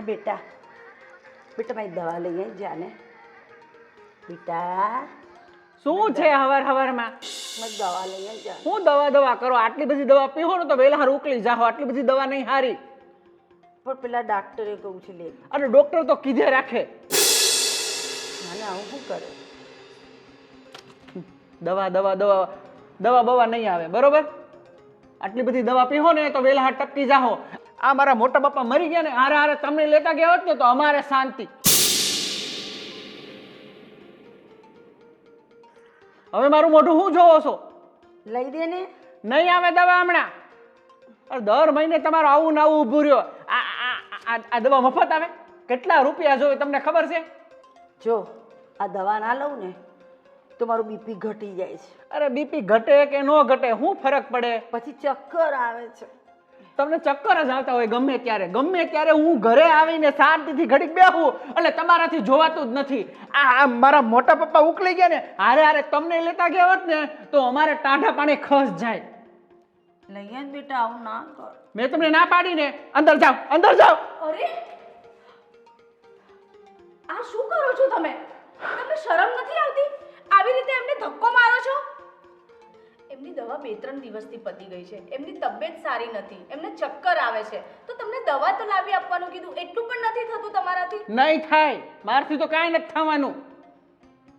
બેટા બેટા મારી દવા લઈ આવી જાને બેટા શું છે હવાર હવારમાં? મારી દવા લઈ આવી જા. હું દવા કરો? આટલી બધી દવા પીવો ને તો વહેલા ઉકલી જાઓ. આટલી બધી દવા નહીં હારી. પણ પેલા ડાક્ટરે કહું છે લે. અને ડોક્ટર તો કીધે રાખે. નાને આવું શું કરે? દવા બવા નહીં આવે બરોબર. આટલી બધી દવા પીવો ને તો વહેલા ટપકી જાઓ. આ મારા મોટા બાપા મરી ગયા ને હારે હારે તમને લેતા ગયા હોત ને તો અમારે શાંતિ. હવે મારું મોઢું શું જોવો છો? લઈ દે ને. નહીં આવે દવા હમણાં. દર મહિને તમારું આવું ને આવું ઊભું રહ્યો. આ દવા મફત આવે? કેટલા રૂપિયા જોવે તમને ખબર છે? જો આ દવા ના લઉં ને તો મારું બીપી ઘટી જાય છે. અરે બીપી ઘટે કે ન ઘટે શું ફરક પડે? પછી ચક્કર આવે છે. તમને ચક્કર જ આવતા હોય ગમે ત્યારે હું ઘરે આવીને શાંતિથી ઘડીક બેહું એટલે તમારાથી જોવાતું જ નથી. આ મારા મોટા પપ્પા ઉકળી ગયા ને હારે હારે તમને લેતા ગયા હોત ને તો અમારે ટાઢા પાણી ખસ જાય. લઈએ ને બેટા આવું ના કર. મેં તમને ના પાડી ને. અંદર જાઓ. અરે આ શું કરો છો તમે? તમને શરમ નથી આવતી? આવી રીતે એમને ધક્કો મારો છો? એમની દવા 2-3 દિવસથી પતી ગઈ છે. એમની તબિયત સારી નથી. એમને ચક્કર આવે છે. તો તમને દવા તો લાવી આપવાનું કીધું. એટલું પણ નથી થતું તમારાથી? નહીં થાય. મારથી તો કાંઈ નથી થવાનું.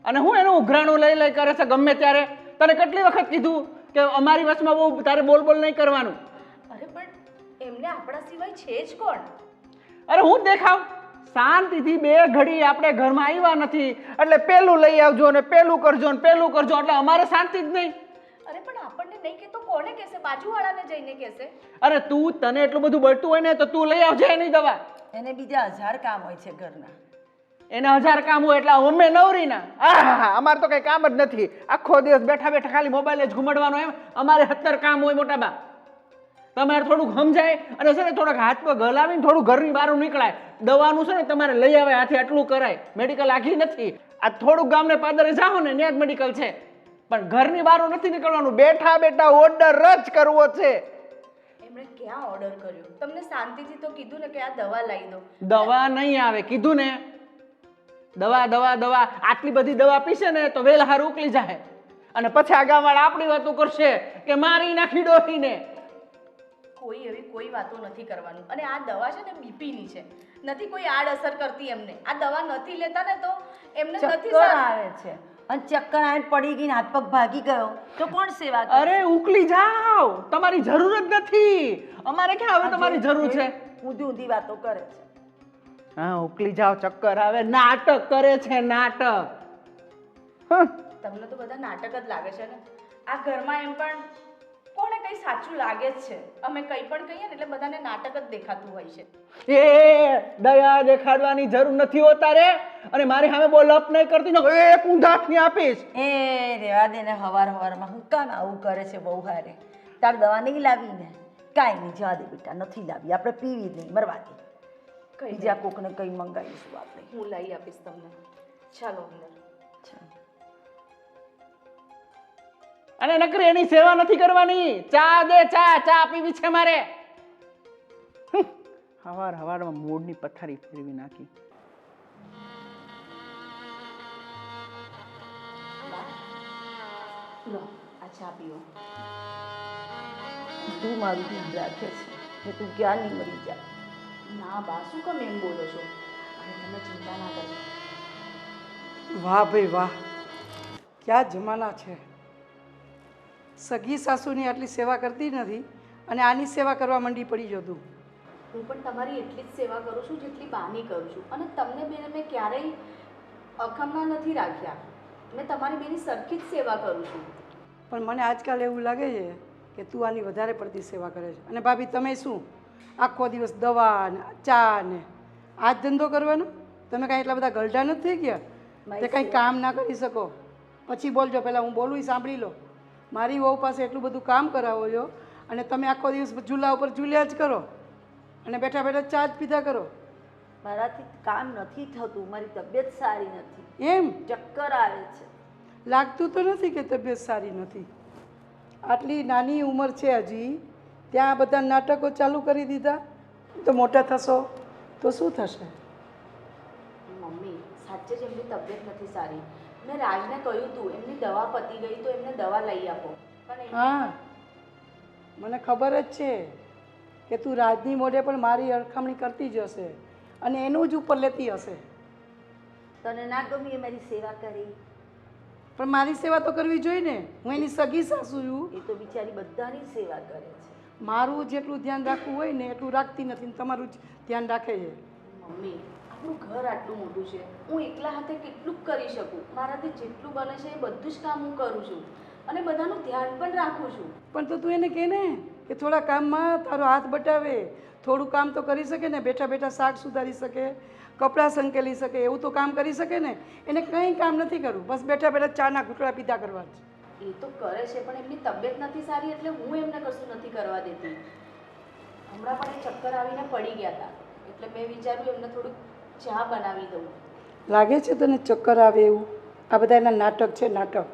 અને હું એનું ઉઘરાણું લઈ કરે છે ગમે ત્યારે. તને કેટલી વખત કીધું કે અમારી વચમાં બહુ તારે બોલ નહીં કરવાનું. અરે પણ એમને આપણા સિવાય છે જ કોણ? અરે હું દેખાવ શાંતિથી 2 ઘડી આપણે ઘરમાં આવ્યા નથી એટલે પેલું લઈ આવજો ને પેલું કરજો એટલે અમારે શાંતિ જ નહીં. અરે પણ આપણને નહીં કે તો કોને કહેશે? બાજુવાળાને જઈને કહેશે. અરે તું તને એટલું બધું બળતું હોય ને તો તું લઈ આવજે એની દવા. એને બીજા 1000 કામ હોય છે ઘરના. એને 1000 કામ હોય એટલે અમે નવરી ના. અમારે તો કઈ કામ જ નથી. આખો દિવસ બેઠા ખાલી મોબાઈલ જ ઘુમાડવાનો એમ. અમારે 70 કામ હોય મોટા બા. તમારે થોડુંક સમજાય અને છે ને થોડાક હાથ પગ હલાવીને થોડું ઘરની બહાર નીકળાય. દવાનું છે ને તમારે લઈ આવે હાથે આટલું કરાય. મેડિકલ આખી નથી. આ થોડુંક ગામને પાદરે જાઓ ને ત્યાં જ મેડિકલ છે. પણ ઘરની બહાર નથી નીકળવાનું. બેઠા ઓર્ડર જ કરવો છે. એમણે ક્યાં ઓર્ડર કર્યો? તમને શાંતિથી તો કીધું ને કે આ દવા લઈ દો. દવા નહીં આવે કીધું ને. દવા આટલી બધી દવા પીશે ને તો વેલા ઉકલી જાય. અને પછી આ ગામવાળા આપણી વાતો કરશે કે મારી નાખી ડોહીને. કોઈ વાતો નથી કરવાનું. અને આ દવા છે ને બીપીની છે. નથી કોઈ આડઅસર કરતી એમને. આ દવા નથી લેતા ને તો એમને નથી ચક્કર આવે છે. અને ચક્કર આવીને પડી ગઈ ને હાથ પગ ભાગી ગયો તો કોણ સેવા કરે? અરે ઉકલી જાઓ. તમારી જરૂર જ નથી. અમારે ક્યાં હવે તમારી જરૂર છે? ઊંધી વાતો કરે છે. હા ઉકલી જાઓ. ચક્કર આવે. નાટક કરે છે નાટક. તમને તો બધા નાટક જ લાગે છે ને. આ ઘરમાં એમ પણ કોને કઈ સાચું લાગે જ છે. અમે કંઈ પણ કહીએ ને એટલે બધાને નાટક જ દેખાતું હોય છે. એ દયા દેખાડવાની જરૂર નથી હોતા રે. અને મારી સામે બોલ અપ નહીં કરતી ને એક ઊંધાથી આપીશ. એ રેવા દે ને. હવારમાં હું કામ આવું કરે છે બહુ હારે? તાર દવા નહીં લાવી ને? કાંઈ નહીં જવા દે બેટા. નથી લાવી. આપણે પીવી નહીં. મરવા દે. બીજા કોકને કંઈ મંગાવીશું આપણે. હું લઈ આપીશ તમને. ચાલો અંદર. અને નકરી એની સેવા નથી કરવાની. ચા દે. ચા પીવી છે મારે. હવારમાં મૂડની પથારી ફેરવી નાખી. લો આ ચા પીઓ. તું મારું ધ્યાન રાખે છે કે તું ક્યાં નહીં મરી જા. ના બા શું કેમ એમ બોલો છો? અને તમે ચિંતા ના કરજો. વાહ ભાઈ વાહ, ક્યાં જમાના છે. સગી સાસુની આટલી સેવા કરતી નથી અને આની સેવા કરવા માંડી પડી જતું. હું પણ તમારી એટલી જ સેવા કરું છું જેટલી બાની કરું છું. અને તમને બેને મેં ક્યારેય અખમના નથી રાખ્યા. મેં તમારી બેની સરખી જ સેવા કરું છું. પણ મને આજકાલ એવું લાગે છે કે તું આની વધારે પડતી સેવા કરે છે. અને ભાભી તમે શું આખો દિવસ દવા ને ચા ને આ જ ધંધો કરવાનો? તમે કાંઈ એટલા બધા ગલઢા નથી થઈ ગયા તે કાંઈ કામ ના કરી શકો? પછી બોલજો. પહેલાં હું બોલું એ સાંભળી લો. મારી વહુ પાસે એટલું બધું કામ કરાવો છો અને તમે આખો દિવસ ઝૂલા ઉપર ઝૂલ્યા જ કરો અને બેઠા ચા જ પીધા કરો. મારાથી કામ નથી થતું. મારી તબિયત સારી નથી. એમ ચક્કર આવે છે. લાગતું તો નથી કે તબિયત સારી નથી. આટલી નાની ઉંમર છે હજી ત્યાં બધા નાટકો ચાલુ કરી દીધા. તો મોટા થશો તો શું થશે? મમ્મી સાચે જ એમની તબિયત નથી સારી. મેં રાજને કહ્યું હતું એમની દવા પતી ગઈ તો એમને દવા લઈ આપો, પણ હા, મને ખબર જ છે કે તું રાજની મોઢે પણ મારી અરખામણી કરતી જ હશે અને એનું જ ઉપર લેતી હશે. તને ના ગમી એ મારી સેવા કરી? પણ મારી સેવા તો કરવી જોઈએ ને. હું એની સગી સાસુ છું. એ તો બિચારી બધાની સેવા કરે છે. મારું જેટલું ધ્યાન રાખવું હોય ને એટલું રાખતી નથી ને તમારું જ ધ્યાન રાખે છે. મમ્મી આપણું ઘર આટલું મોટું છે, હું એકલા હાથે કેટલું કરી શકું? મારાથી જેટલું બને છે એ બધું જ કામ હું કરું છું અને બધાનું ધ્યાન પણ રાખું છું. પણ તો તું એને કહે ને કે થોડા કામમાં તારો હાથ બટાવે. થોડું કામ તો કરી શકે ને. બેઠા બેઠા શાક સુધારી શકે, કપડાં સંકેલી શકે, એવું તો કામ કરી શકે ને. એને કંઈ કામ નથી કરવું, બસ બેઠા બેઠા ચાના ઘૂંટડા પીધા કરવા જ. એ તો કરે છે પણ એમની તબિયત નથી સારી એટલે હું એમને કશું નથી કરવા દેતી. હમણાં પણ એ ચક્કર આવીને પડી ગયા હતા એટલે મેં વિચાર્યું એમને થોડુંક ચા બનાવી દઉં. લાગે છે તને ચક્કર આવે એવું? આ બધા એના નાટક છે, નાટક.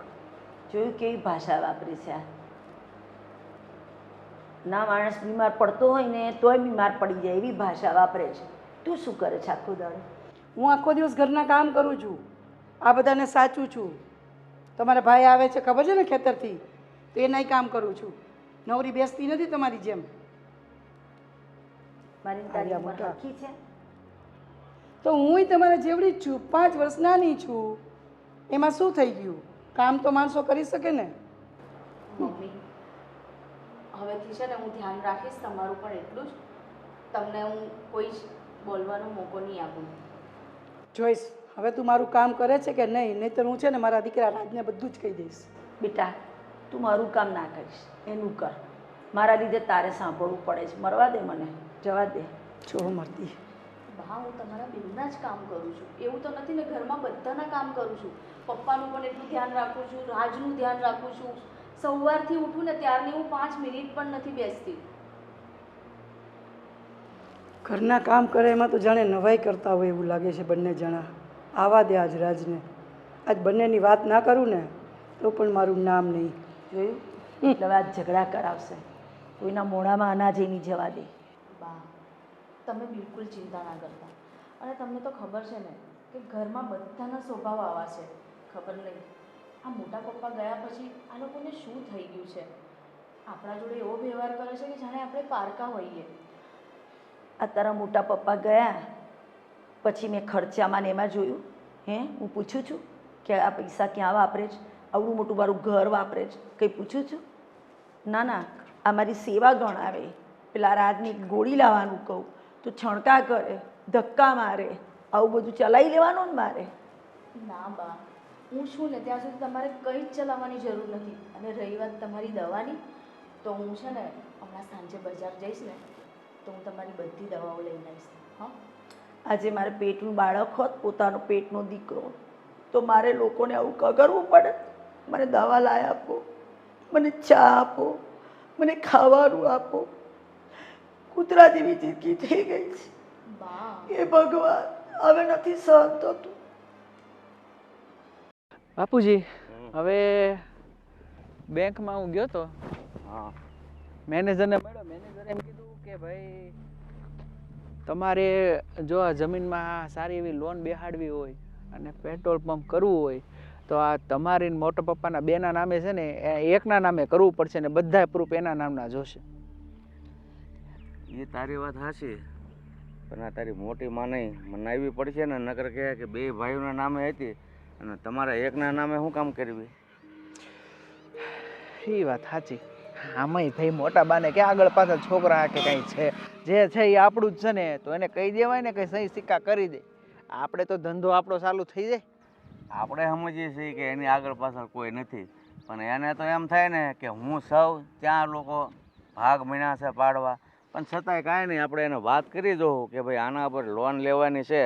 જોયું કેવી ભાષા વાપરી છે આ? ના માણસ બીમાર પડતો હોય ને તોય બીમાર પડી જાય એવી ભાષા વાપરે છે. તું શું કરે છે આખો દાડો? હું આખો દિવસ ઘરના કામ કરું છું, આ બધાને સાચું છું. તમારા ભાઈ આવે છે ખબર છે ને ખેતરથી, તો એનાય કામ કરું છું. નવરી બેસતી નથી તમારી જેમ. મારી ને તારી ઉંમર સરખી છે? તો હુંય તમારા જેવડી જ છું, 5 વર્ષ નાની છું. એમાં શું થઈ ગયું? કામ તો માણસો કરી શકે ને. મમ્મી હવેથી છે ને હું ધ્યાન રાખીશ તમારું પણ એટલું જ. તમને હું કોઈ જ બોલવાનો મોકો નહીં આપું. જોઈશ હવે તું મારું કામ કરે છે કે નહીં, નહીંતર હું છે ને મારા દીકરા રાજને બધું જ કહી દઈશ. બેટા તું મારું કામ ના કરીશ, એનું કર. મારા લીધે તારે સાંભળવું પડે છે. મરવા દે મને, જવા દે. છો મરતી. બા હું તમારા બેવના જ કામ કરું છું, એવું તો નથી ને. ઘરમાં બધાના કામ કરું છું. પપ્પાનું પણ એટલું ધ્યાન રાખું છું, રાજનું ધ્યાન રાખું છું. સવારથી ઉઠું ને ત્યારની હું 5 મિનિટ પણ નથી બેસતી. ઘરના કામ કરે એમાં તો જાણે નવાઈ કરતા હોય એવું લાગે છે બંને જણા. આવા દે આજ રાજને. આજ બંનેની વાત ના કરું ને તો પણ મારું નામ નહીં. જોયું? એટલે હવે આ ઝઘડા કરાવશે. કોઈના મોઢામાં અનાજ નહીં જવા દે. બા તમે બિલકુલ ચિંતા ના કરતા. અને તમને તો ખબર છે ને કે ઘરમાં બધાના સ્વભાવ આવા છે. ખબર નહીં આ મોટા પપ્પા ગયા પછી આ લોકોને શું થઈ ગયું છે. આપણા જોડે એવો વ્યવહાર કરે છે કે જાણે આપણે પારકા હોઈએ. આ તારા મોટા પપ્પા ગયા પછી મેં ખર્ચામાં ને એમાં જોયું? હું પૂછું છું કે આ પૈસા ક્યાં વાપરે છે? આવડું મોટું મારું ઘર વાપરે છે? કંઈ પૂછું છું? ના ના, આ મારી સેવા ગણાવે. પેલા રાજની ગોળી લાવવાનું કહું તો છણકા કરે, ધક્કા મારે. આવું બધું ચલાવી લેવાનું ને મારે? ના બા હું છું ને ત્યાં સુધી તમારે કંઈ જ ચલાવવાની જરૂર નથી. અને રહી વાત તમારી દવાની, તો હું છે ને હમણાં સાંજે બજાર જઈશ ને તો હું તમારી બધી દવાઓ લઈને આવીશ. હા આજે મારે પેટનું બાળક હોત, પોતાનો પેટનો દીકરો, તો મારે લોકોને આવું કરવું પડે? મને દવા લાવી આપો, મને ચા આપો, મને ખાવાનું આપો. કૂતરા જેવી જિંદગી થઈ ગઈ છે. બા એ ભગવાન હવે નથી સહન થતું. બાપુજી હવે બેંકમાં હું ગયો તો, મેનેજરને મળ્યો. મેનેજરે એમ કીધું કે ભાઈ તમારે જો આ જમીનમાં સારી એવી લોન બેહાડવી હોય અને પેટ્રોલ પંપ કરવું હોય તો આ તમારી મોટા પપ્પાના બેના નામે છે ને એકના નામે કરવું પડશે ને બધા પ્રૂફ એના નામના જોશે. એ તારી વાત સાચી, પણ આ તારી મોટી માં નહીં મનાવવી પડશે ને. નકર કહે કે 2 ભાઈઓના નામે હતી અને તમારા એકના નામે શું કામ કરવી? એ વાત સાચી. આમાંય થઈ મોટા બાને કે આગળ પાછળ છોકરા કે કંઈ છે, જે છે એ આપણું જ છે ને, તો એને કહી દેવાય ને કે સહી સિક્કા કરી દે. આપણે તો ધંધો આપણો ચાલુ થઈ જાય. આપણે સમજીએ છીએ કે એની આગળ પાછળ કોઈ નથી, પણ એને તો એમ થાય ને કે હું સૌ ત્યાં લોકો ભાગ મીણા છે પાડવા. પણ છતાંય કાંઈ નહીં, આપણે એને વાત કરી દઉં કે ભાઈ આના પર લોન લેવાની છે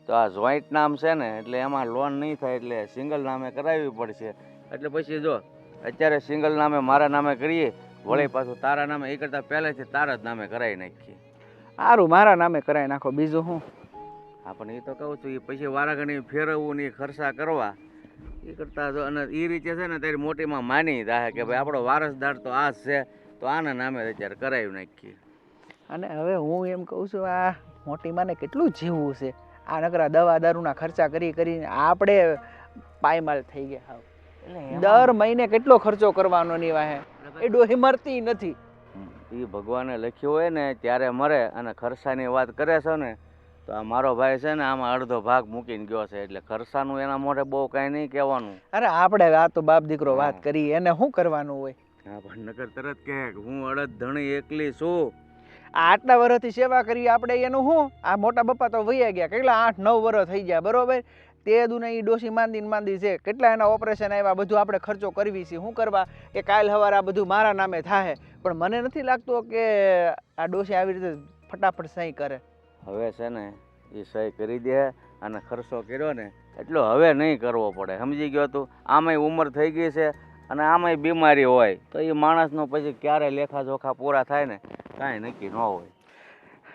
તો આ જોઈન્ટ નામ છે ને એટલે એમાં લોન નહીં થાય, એટલે સિંગલ નામે કરાવવી પડશે. એટલે પછી જો અત્યારે સિંગલ નામે મારા નામે કરીએ, વળી પાછું તારા નામે એ કરતાં પહેલેથી તારા જ નામે કરાવી નાખીએ. સારું, મારા નામે કરાવી નાખો, બીજું શું. હા પણ એ તો કહું છું, એ પછી વારાઘડી ફેરવવું ને ખર્ચા કરવા એ કરતાં જો. અને એ રીતે છે ને તારી મોટીમાં માની રહે કે ભાઈ આપણો વારસદાર તો આ જ છે, તો આના નામે અત્યારે કરાવી નાખીએ. અને હવે હું એમ કહું છું આ મોટી માને કેટલું જીવવું છે. આ નકરા દવા દારૂના ખર્ચા કરી કરીને આપણે પાયમાલ થઈ ગયા હાવ. દર મહિને કેટલો ખર્ચો કરવાનો ની વાહે એ ડોહી મરતી નથી. એ ભગવાને લખ્યું હોય ને ત્યારે મરે. અને ખર્ચાની વાત કરે છે ને તો આ મારો ભાઈ છે ને આમાં અડધો ભાગ મૂકીને ગયો છે, એટલે ખર્ચાનું એના મોઢે બહુ કાંઈ નહીં કહેવાનું. અરે આપણે આ તો બાપ દીકરો વાત કરી, એને શું કરવાનું હોય? હા પણ નકર તરત કહે કે હું અડધ ધણી એકલી છું. આટલા વર્ષથી સેવા કરી આપણે એનું શું? આ મોટા બપ્પા તો વૈયા ગયા, કેટલા 8-9 વર્ષ થઈ ગયા બરોબર. તે દુને એ ડોસી માંદી છે, કેટલા એના ઓપરેશન આવ્યા, બધું આપણે ખર્ચો કરવી છે. શું કરવા કે કાલ સવારે આ બધું મારા નામે થાય, પણ મને નથી લાગતું કે આ ડોસી આવી રીતે ફટાફટ સહી કરે. હવે છે ને એ સહી કરી દે અને ખર્ચો કર્યો ને એટલો હવે નહીં કરવો પડે, સમજી ગયો તું? આમાંય ઉંમર થઈ ગઈ છે અને આમાંય બીમારી હોય તો એ માણસનો પછી ક્યારે લેખાજોખા પૂરા થાય ને કાંઈ નક્કી ન હોય.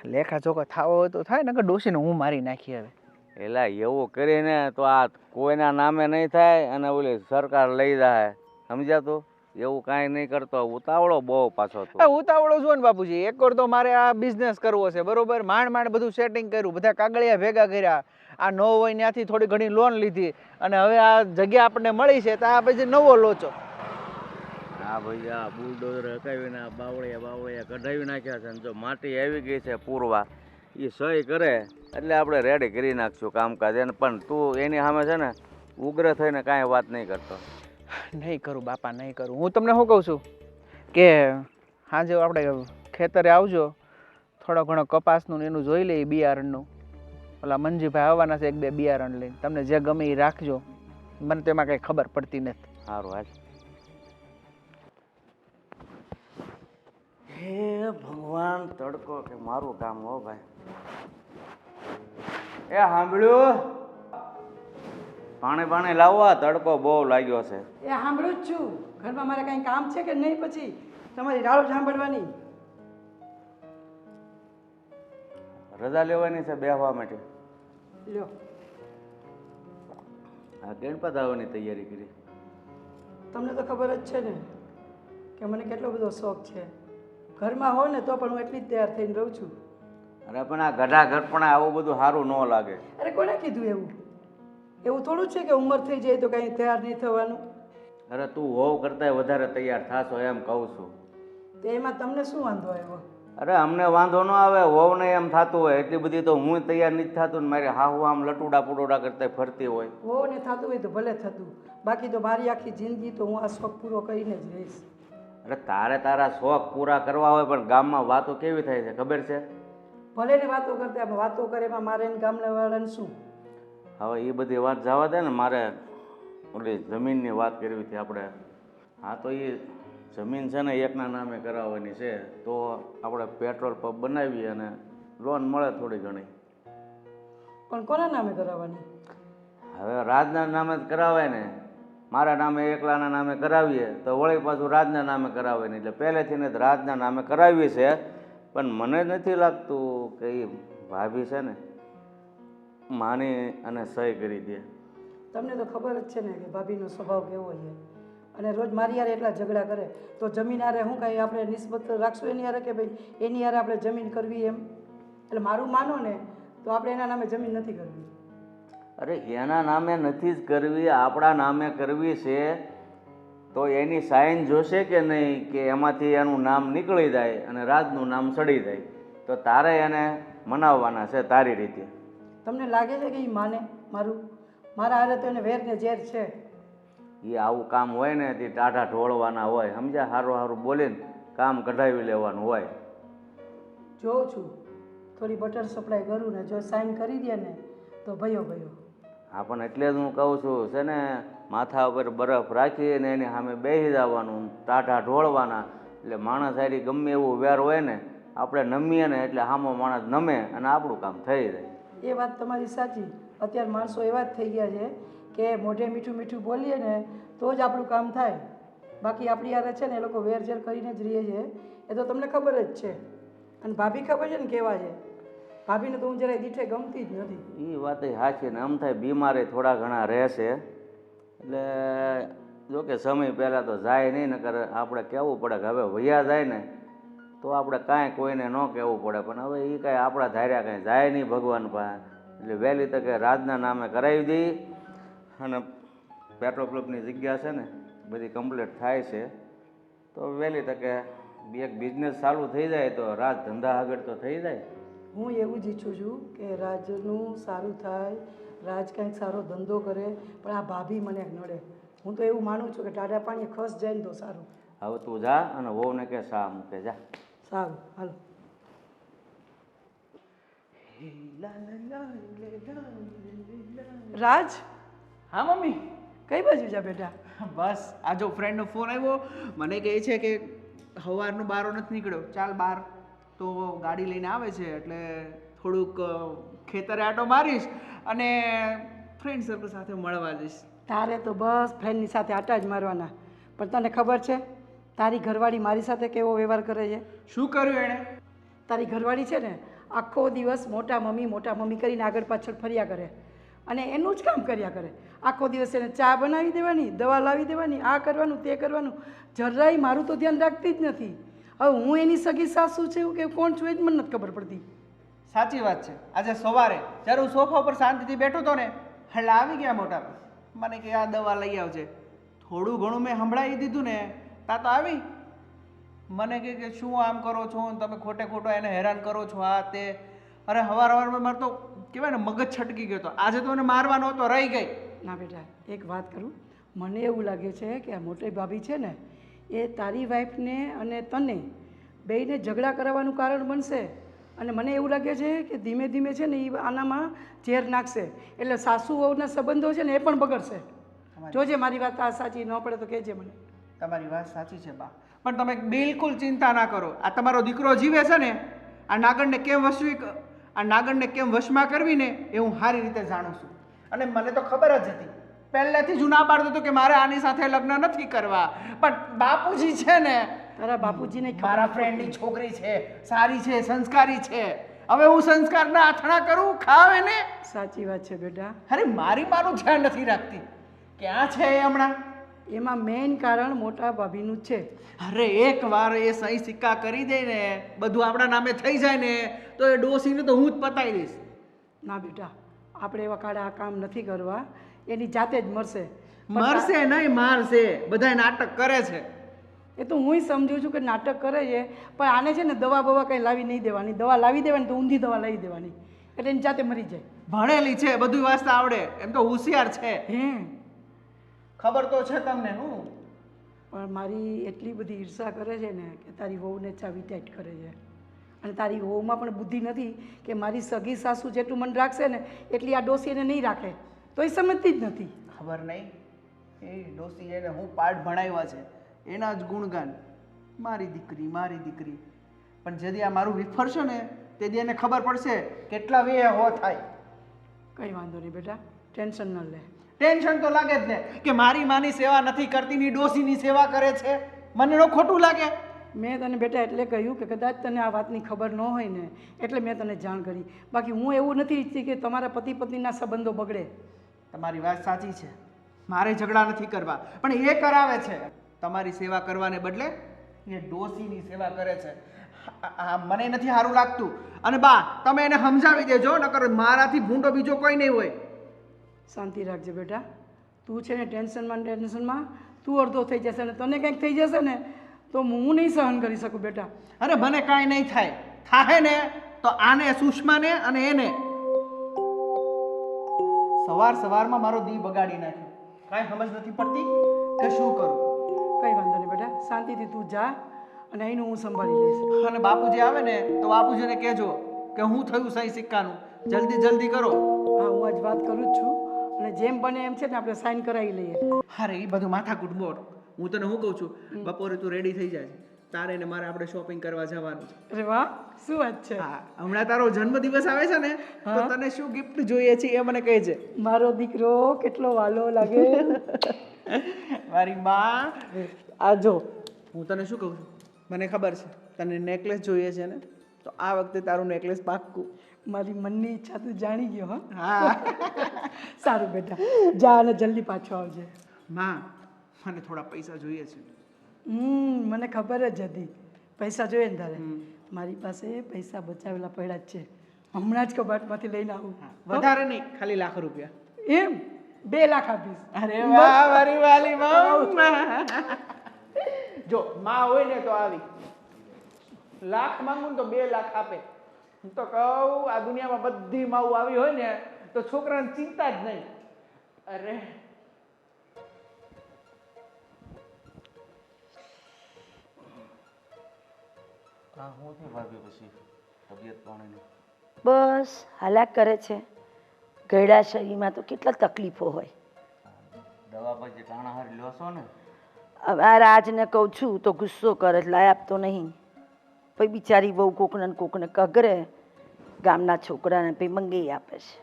લેખાજોખા થવો હોય તો થાય, નકર ડોસીને હું મારી નાખી હવે. એલા એવું કરીને તો આ કોઈના નામે નહીં થાય અને ઓલી સરકાર લઈ જાય, સમજ્યા? એવું કાંઈ નહીં કરતો, ઉતાવળો બહુ પાછો તું. ઉતાવળો જો ને બાપુજી, એક વાર તો મારે આ બિઝનેસ કરવો છે બરોબર. માંડ બધું સેટિંગ કર્યું, બધા કાગળિયા ભેગા કર્યા, આ ન હોય ત્યાંથી થોડી ઘણી લોન લીધી અને હવે આ જગ્યા આપણને મળી છે તો આ પછી નવો લોચો. હા ભાઈ, આ બુલડોઝર હકાવીને આ બાવળિયા કઢાવી નાખ્યા છે ને જો માટી આવી ગઈ છે પૂરવા, એ સહી કરે એટલે આપણે રેડી કરી નાખશું કામકાજ એને. પણ તું એની સામે છે ને ઉગ્ર થઈને કાંઈ વાત નહીં કરતો. નહીં કરું બાપા, નહીં કરું. હું તમને શું કહું છું કે સાંજે આપણે ખેતરે આવજો, થોડો ઘણો કપાસનું એનું જોઈ લઈએ, બિયારણનું. ઓલા મંજીભાઈ આવવાના છે, 1-2 બિયારણ લઈને. તમને જે ગમે એ રાખજો, મને તેમાં કંઈ ખબર પડતી નથી. સારું હાલ. હે ભગવાન, તડકો કે મારું કામ હો ભાઈ. એ સાંભળ્યું? પાણી લાવવા, તડકો બહુ લાગ્યો છે. એ સાંભળું જ છું. ઘરમાં મારે કાંઈ કામ છે કે નહીં? પછી તમારી રાડો સાંભળવાની. રજા લેવાની છે બેહવા માટે. લ્યો, આ ગણપત આવવાની તૈયારી કરી. તમને તો ખબર જ છે ને કે મને કેટલો બધો શોખ છે. ઘરમાં હોય ને તો પણ હું એટલી જ તૈયાર થઈને રહું છું. અરે પણ આ ગઢા ઘટપણે આવું બધું સારું ન લાગે. અરે કોને કીધું એવું? એવું થોડું છે કે ઉંમર થઈ જાય તો કાંઈ તૈયાર નહીં થવાનું. અરે તું હોવ કરતાંય વધારે તૈયાર થાશો એમ કહું છું. તો એમાં તમને શું વાંધો આવ્યો? અરે અમને વાંધો ન આવે, હોવને એમ થતું હોય એટલી બધી તો હું તૈયાર નથી થતું ને મારી હાહુ આમ લટુડા પુટુડા કરતા ફરતી હોય. હો ને થતું હોય તો ભલે થતું, બાકી તો મારી આખી જિંદગી તો હું આ શોખ પૂરો કરીને જ રહીશ. અરે તારા શોખ પૂરા કરવા હોય પણ ગામમાં વાતો કેવી થાય છે ખબર છે? ભલે ને વાતો કરતા, વાતો કરે એમાં મારે એને ગામના વાળાને શું? હવે એ બધી વાત જવા દે ને, મારે ઓલી જમીનની વાત કરવી હતી આપણે. હા તો એ જમીન છે ને એકના નામે કરાવવાની છે, તો આપણે પેટ્રોલ પંપ બનાવીએ અને લોન મળે થોડી ઘણી. પણ કોના નામે કરાવવાની? હવે રાજના નામે જ કરાવાય ને. મારા નામે એકલાના નામે કરાવીએ તો વળી પાછું રાજના નામે કરાવે ને, એટલે પહેલેથી ને રાજના નામે કરાવીએ છે. પણ મને નથી લાગતું કે એ ભાભી છે ને માની અને સહી કરી દે. તમને તો ખબર જ છે ને કે ભાભીનો સ્વભાવ કેવો છે, અને રોજ મારી યારે એટલા ઝઘડા કરે તો જમીન હારે શું કાંઈ આપણે નિસ્બત રાખશું એની હારે કે ભાઈ એની હારે આપણે જમીન કરવી એમ? એટલે મારું માનો ને તો આપણે એના નામે જમીન નથી કરવી. અરે એના નામે નથી જ કરવી, આપણા નામે કરવી છે. તો એની સાઇન જોશે કે નહીં કે એમાંથી એનું નામ નીકળી જાય અને રાજનું નામ સડી જાય, તો તારે એને મનાવવાના છે તારી રીતે. તમને લાગે છે કે એ માને મારું? મારા હારે તો એને વેર ને ઝેર છે. એ આવું કામ હોય ને તે ટાઢા ઢોળવાના હોય, સમજ્યા? સારું બોલીને કામ કઢાવી લેવાનું હોય. જોઉં છું, થોડી બટર સપ્લાય કરું ને જો સાઇન કરી દે ને તો ભયો. હા પણ એટલે જ હું કહું છું છે ને, માથા ઉપર બરફ રાખીને એની સામે બેસી જવાનું, ટાઢા ઢોળવાના. એટલે માણસ હારી ગમે એવું વેર હોય ને આપણે નમીએ ને એટલે સામો માણસ નમે અને આપણું કામ થઈ જાય. એ વાત તમારી સાચી. અત્યારે માણસો એવા જ થઈ ગયા છે કે મોઢે મીઠું મીઠું બોલીએ ને તો જ આપણું કામ થાય, બાકી આપણી યારે છે ને એ લોકો વેરઝેર કરીને જ રહીએ છે. એ તો તમને ખબર જ છે. અને ભાભી ખબર છે ને કેવા છે? ભાભીને તો હું જરાય દીઠે ગમતી જ નથી. એ વાત સાચી ને, આમ થાય બીમારે થોડા ઘણા રહેશે. એટલે જોકે સમય પહેલાં તો જાય નહીં, નકર આપણે કહેવું પડે કે હવે વૈયા જાય ને તો આપણે કાંઈ કોઈને ન કહેવું પડે. પણ હવે એ કાંઈ આપણા ધાર્યા કાંઈ જાય નહીં ભગવાન પાસે. એટલે વહેલી તકે રાજના નામે કરાવી દઈએ અને પેટ્રોલ પંપની જગ્યા છે ને બધી કમ્પ્લીટ થાય છે તો વહેલી તકે એક બિઝનેસ ચાલુ થઈ જાય તો રાજ ધંધા આગળ તો થઈ જાય. હું એવું જ ઈચ્છું છું કે રાજનું સારું થાય, રાજ કંઈક સારો ધંધો કરે, પણ આ ભાભી મને નડે. હું તો એવું માનું છું કે ટાઢા પાણીએ ખસ જાય ને તો સારું. હવે તું જા અને વહુને કે શા મૂકે જા. સારું હાલો. રાજ હા મમ્મી. કઈ બાજુ જા બેટા? બસ આ જો ફ્રેન્ડનો ફોન આવ્યો, મને કહે છે કે સવારનો બારો નથી નીકળ્યો, ચાલ બહાર. તો ગાડી લઈને આવે છે એટલે થોડુંક ખેતરે આટો મારીશ અને ફ્રેન્ડ સર્કલ સાથે મળવા જઈશ. તારે તો બસ ફ્રેન્ડની સાથે આટા જ મારવાના. પણ તને ખબર છે તારી ઘરવાળી મારી સાથે કેવો વ્યવહાર કરે છે? શું કર્યું એણે? તારી ઘરવાળી છે ને આખો દિવસ મોટા મમ્મી કરીને આગળ પાછળ ફર્યા કરે અને એનું જ કામ કર્યા કરે. આખો દિવસ એને ચા બનાવી દેવાની, દવા લાવી દેવાની, આ કરવાનું તે કરવાનું, જરાય મારું તો ધ્યાન રાખતી જ નથી. હવે હું એની સગી સાસુ છું કે કોણ છું એ જ મને નથી ખબર પડતી. સાચી વાત છે. આજે સવારે જ્યારે હું સોફા પર શાંતિથી બેઠો હતો ને એટલે આવી ગયા મોટા મને કે આ દવા લઈ આવજે. થોડું ઘણું મેં સંભળાવી દીધું ને તા તો આવી મને કે શું આમ કરો છો, તમે ખોટે ખોટો એને હેરાન કરો છો, આ તે. અરે હવારમાં મારે તો કહેવાય ને મગજ છટકી ગયો હતો. આજે તો એને મારવાનો હતો, રહી ગઈ. ના બેટા એક વાત કરું, મને એવું લાગે છે કે આ મોટી ભાભી છે ને એ તારી વાઈફને અને તને બેયને ઝઘડા કરાવવાનું કારણ બનશે. અને મને એવું લાગે છે કે ધીમે ધીમે છે ને એ આનામાં ઝેર નાખશે એટલે સાસુ વહુના સંબંધો છે ને એ પણ બગડશે. જોજે મારી વાત આ સાચી ન પડે તો કહેજે મને. તમારી વાત સાચી છે બા, પણ તમે બિલકુલ ચિંતા ના કરો. આ તમારો દીકરો જીવે છે ને, આ નાગણને કેમ વશમાં કરવી ને એ હું સારી રીતે જાણું છું. અને મને તો ખબર જ હતી પહેલેથી જ હું ના પાડતો હતો કે મારે આની સાથે લગ્ન નથી કરવા. પણ બાપુજી છે ને, તારા બાપુજીને મારા ફ્રેન્ડની છોકરી છે, સારી છે, સંસ્કારી છે. હવે હું સંસ્કારના અથડા કરું, ખાવે ને. સાચી વાત છે બેટા. અરે મારી મારું ધ્યાન નથી રાખતી. ક્યાં છે એ હમણાં? એમાં મેઇન કારણ મોટા ભાભીનું જ છે. અરે એકવાર એ સહી સિક્કા કરી દે ને બધું આપણા નામે થઈ જાય ને તો એ ડોસીને તો હું જ પતાવી દઈશ. ના બેટા આપણે એવા કાળા આ કામ નથી કરવા, એની જાતે જ મરશે. મરશે નહીં, મારશે. બધા નાટક કરે છે. એ તો હું સમજુ છું કે નાટક કરે છે, પણ આને છે ને દવા બવા કંઈ લાવી નહીં દેવાની. દવા લાવી દેવાની તો ઊંધી દવા લાવી દેવાની એટલે એની જાતે મરી જાય. ભણેલી છે, બધું વાંચતા આવડે, એમ તો હોશિયાર છે. ખબર તો છે તમને. હું પણ મારી એટલી બધી ઈર્ષા કરે છે ને કે તારી વહુને ચાવી ટાઈટ કરે છે. અને તારી વહુમાં પણ બુદ્ધિ નથી કે મારી સગી સાસુ જેટલું મન રાખશે ને એટલી આ ડોસી એને નહીં રાખે, તો એ સમજતી જ નથી. ખબર નહીં એ ડોસી એને હું પાઠ ભણાવ્યા છે એના જ ગુણગાન. મારી દીકરી, મારી દીકરી. પણ જેથી આ મારું વિફરશે ને તેથી એને ખબર પડશે કેટલા વે હો થાય. કંઈ વાંધો નહીં બેટા, ટેન્શન ન લે. ટેન્શન તો લાગે જ ને કે મારી માની સેવા નથી કરતી ની ડોસીની સેવા કરે છે. મને નો ખોટું લાગે? મેં તને બેટા એટલે કહ્યું કે કદાચ તને આ વાતની ખબર ન હોય ને એટલે મેં તને જાણ કરી. બાકી હું એવું નથી ઈચ્છતી કે તમારા પતિ પત્નીના સંબંધો બગડે. તમારી વાત સાચી છે, મારે ઝઘડા નથી કરવા, પણ એ કરાવે છે. તમારી સેવા કરવાને બદલે એ ડોસીની સેવા કરે છે. મને નથી સારું લાગતું. અને બા તમે એને સમજાવી દેજો, નકર મારાથી ભૂંડો બીજો કોઈ નહીં હોય. શાંતિ રાખજે બેટા, તું છે ને ટેન્શનમાં તું અડધો થઈ જશે ને તને કંઈક થઈ જશે ને તો હું નહીં સહન કરી શકું બેટા. અરે મને કાંઈ નહીં થાય, થાય ને તો આને સુષ્માને અને એને સવારમાં મારો દી બગાડી નાખ્યો. કાંઈ સમજ નથી પડતી કે શું કરું. કંઈ વાંધો નહીં બેટા, શાંતિથી તું જા અને અહીંનું હું સંભાળી લઈશ. અને બાપુજી આવે ને તો બાપુજીને કહેજો કે હું થયું સહી સિક્કાનું, જલ્દી કરો. હા હું આજ વાત કરું જ છું અને જેમ બને એમ છે ને આપણે સાઈન કરાવી લઈએ. અરે એ બધું માથાકૂટ મોર. હું તને શું કહું છું, બપોરે તું રેડી થઈ જાય, તારે ને મારે આપણે શોપિંગ કરવા જવાનું છે. અરે વાહ, શું વાત છે. હા, હમણાં તારો જન્મદિવસ આવે છે ને તો તને શું ગિફ્ટ જોઈએ છે એ મને કહેજે. મારો દીકરો કેટલો વાલો લાગે. મારી માં. આ જો હું તને શું કહું છું, મને ખબર છે તને નેકલેસ જોઈએ છે ને, તો આ વખતે તારું નેકલેસ પાક્કું. મારી મનની ઈચ્છા તું જાણી ગયો. હા સારું બેટા, જા અને જલ્દી પાછો આવજે. માં મને થોડા પૈસા જોઈએ છે. મને ખબર જ હતી પૈસા જોઈએ ને તારે મારી પાસે પૈસા બચાવેલા પડ્યા જ છે હમણાં જ કબાટમાંથી લઈને આવું વધારે નહીં, ખાલી લાખ રૂપિયા. એમ 2 લાખ આપીશ અરે વાહ મારી વાલી મમ્મા. જો માં હોય ને તો આવી લાખ માંગુ ને તો 2 લાખ આપે. હું તો કહું આ દુનિયામાં બધી માવું આવી હોય ને તો છોકરાને ચિંતા જ નહીં. અરે હા હું થી ભાભી પછી તબિયત પાણીની બસ હાલાક કરે છે. ગયડા શરીરમાં તો કેટલા તકલીફો હોય. દવા પછી ટાણાહારી લો છો ને? હવે આ રાજને કહું છું તો ગુસ્સો કરે એટલે લાય આપતો નહીં. પછી બિચારી બહુ કોકને ને કોકને કગરે ગામના છોકરાને પછી મંગાઈ આપે છે.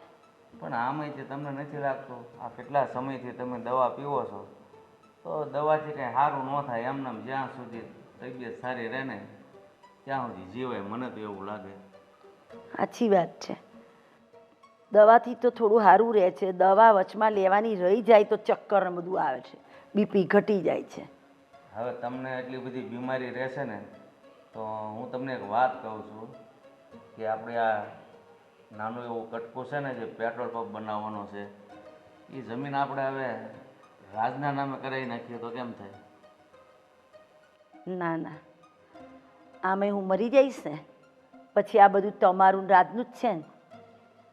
પણ આમાંય તે તમને નથી લાગતું આ કેટલા સમયથી તમે દવા પીવો છો તો દવાથી કંઈ સારું ન થાય એમને જ્યાં સુધી તબિયત સારી રહે ને ત્યાં સુધી જીવાય મને તો એવું લાગે. સાચી વાત છે. દવાથી તો થોડું સારું રહે છે. દવા વચમાં લેવાની રહી જાય તો ચક્કર ને બધું આવે છે, બીપી ઘટી જાય છે. હવે તમને એટલી બધી બીમારી રહેશે ને તો હું તમને એક વાત કહું છું કે આપણે આ નાનું એવું કટકું છે ને જે પેટ્રોલ પંપ બનાવવાનો છે એ જમીન આપણે હવે રાજના નામે કરાવી નાખીએ તો કેમ થાય? ના ના, આમે હું મરી જઈશ ને પછી આ બધું તમારું રાજનું જ છે ને.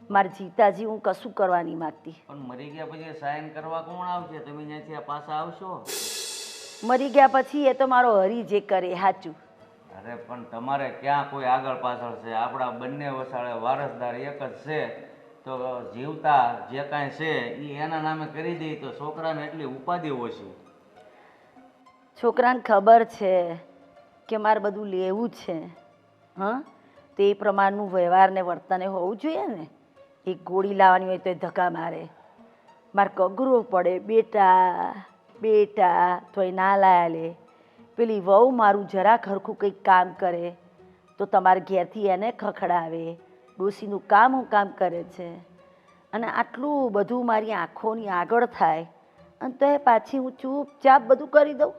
મારે જીતાજી હું કશું કરવા નહીં માગતી. પણ મરી ગયા પછી સાઇન કરવા કોણ આવશે? તમે ત્યાંથી આ પાછા આવશો? મરી ગયા પછી એ તો મારો હરી જે કરે સાચું. અરે પણ તમારે ક્યાં કોઈ આગળ પાછળ છે? આપણા બંને વસાળે વારસદાર એક જ છે તો જીવતા જે કાંઈ છે એ એના નામે કરી દઈએ તો છોકરાને એટલી ઉપાધિ ઓછી. છોકરાને ખબર છે કે મારે બધું લેવું છે. હા, તે પ્રમાણનું વ્યવહાર ને વર્તન હોવું જોઈએ ને. એક ગોળી લાવવાની હોય તો એ ધક્કા મારે, મારે કગરું પડે બેટા બેટા તોય ના લાયા લે. પેલી વહુ મારું જરા ખરખું કંઈક કામ કરે તો તમારે ઘેરથી એને ખખડાવે. ડોશીનું કામ હું કામ કરે છે અને આટલું બધું મારી આંખોની આગળ થાય અને તો એ પાછી હું ચૂપચાપ બધું કરી દઉં.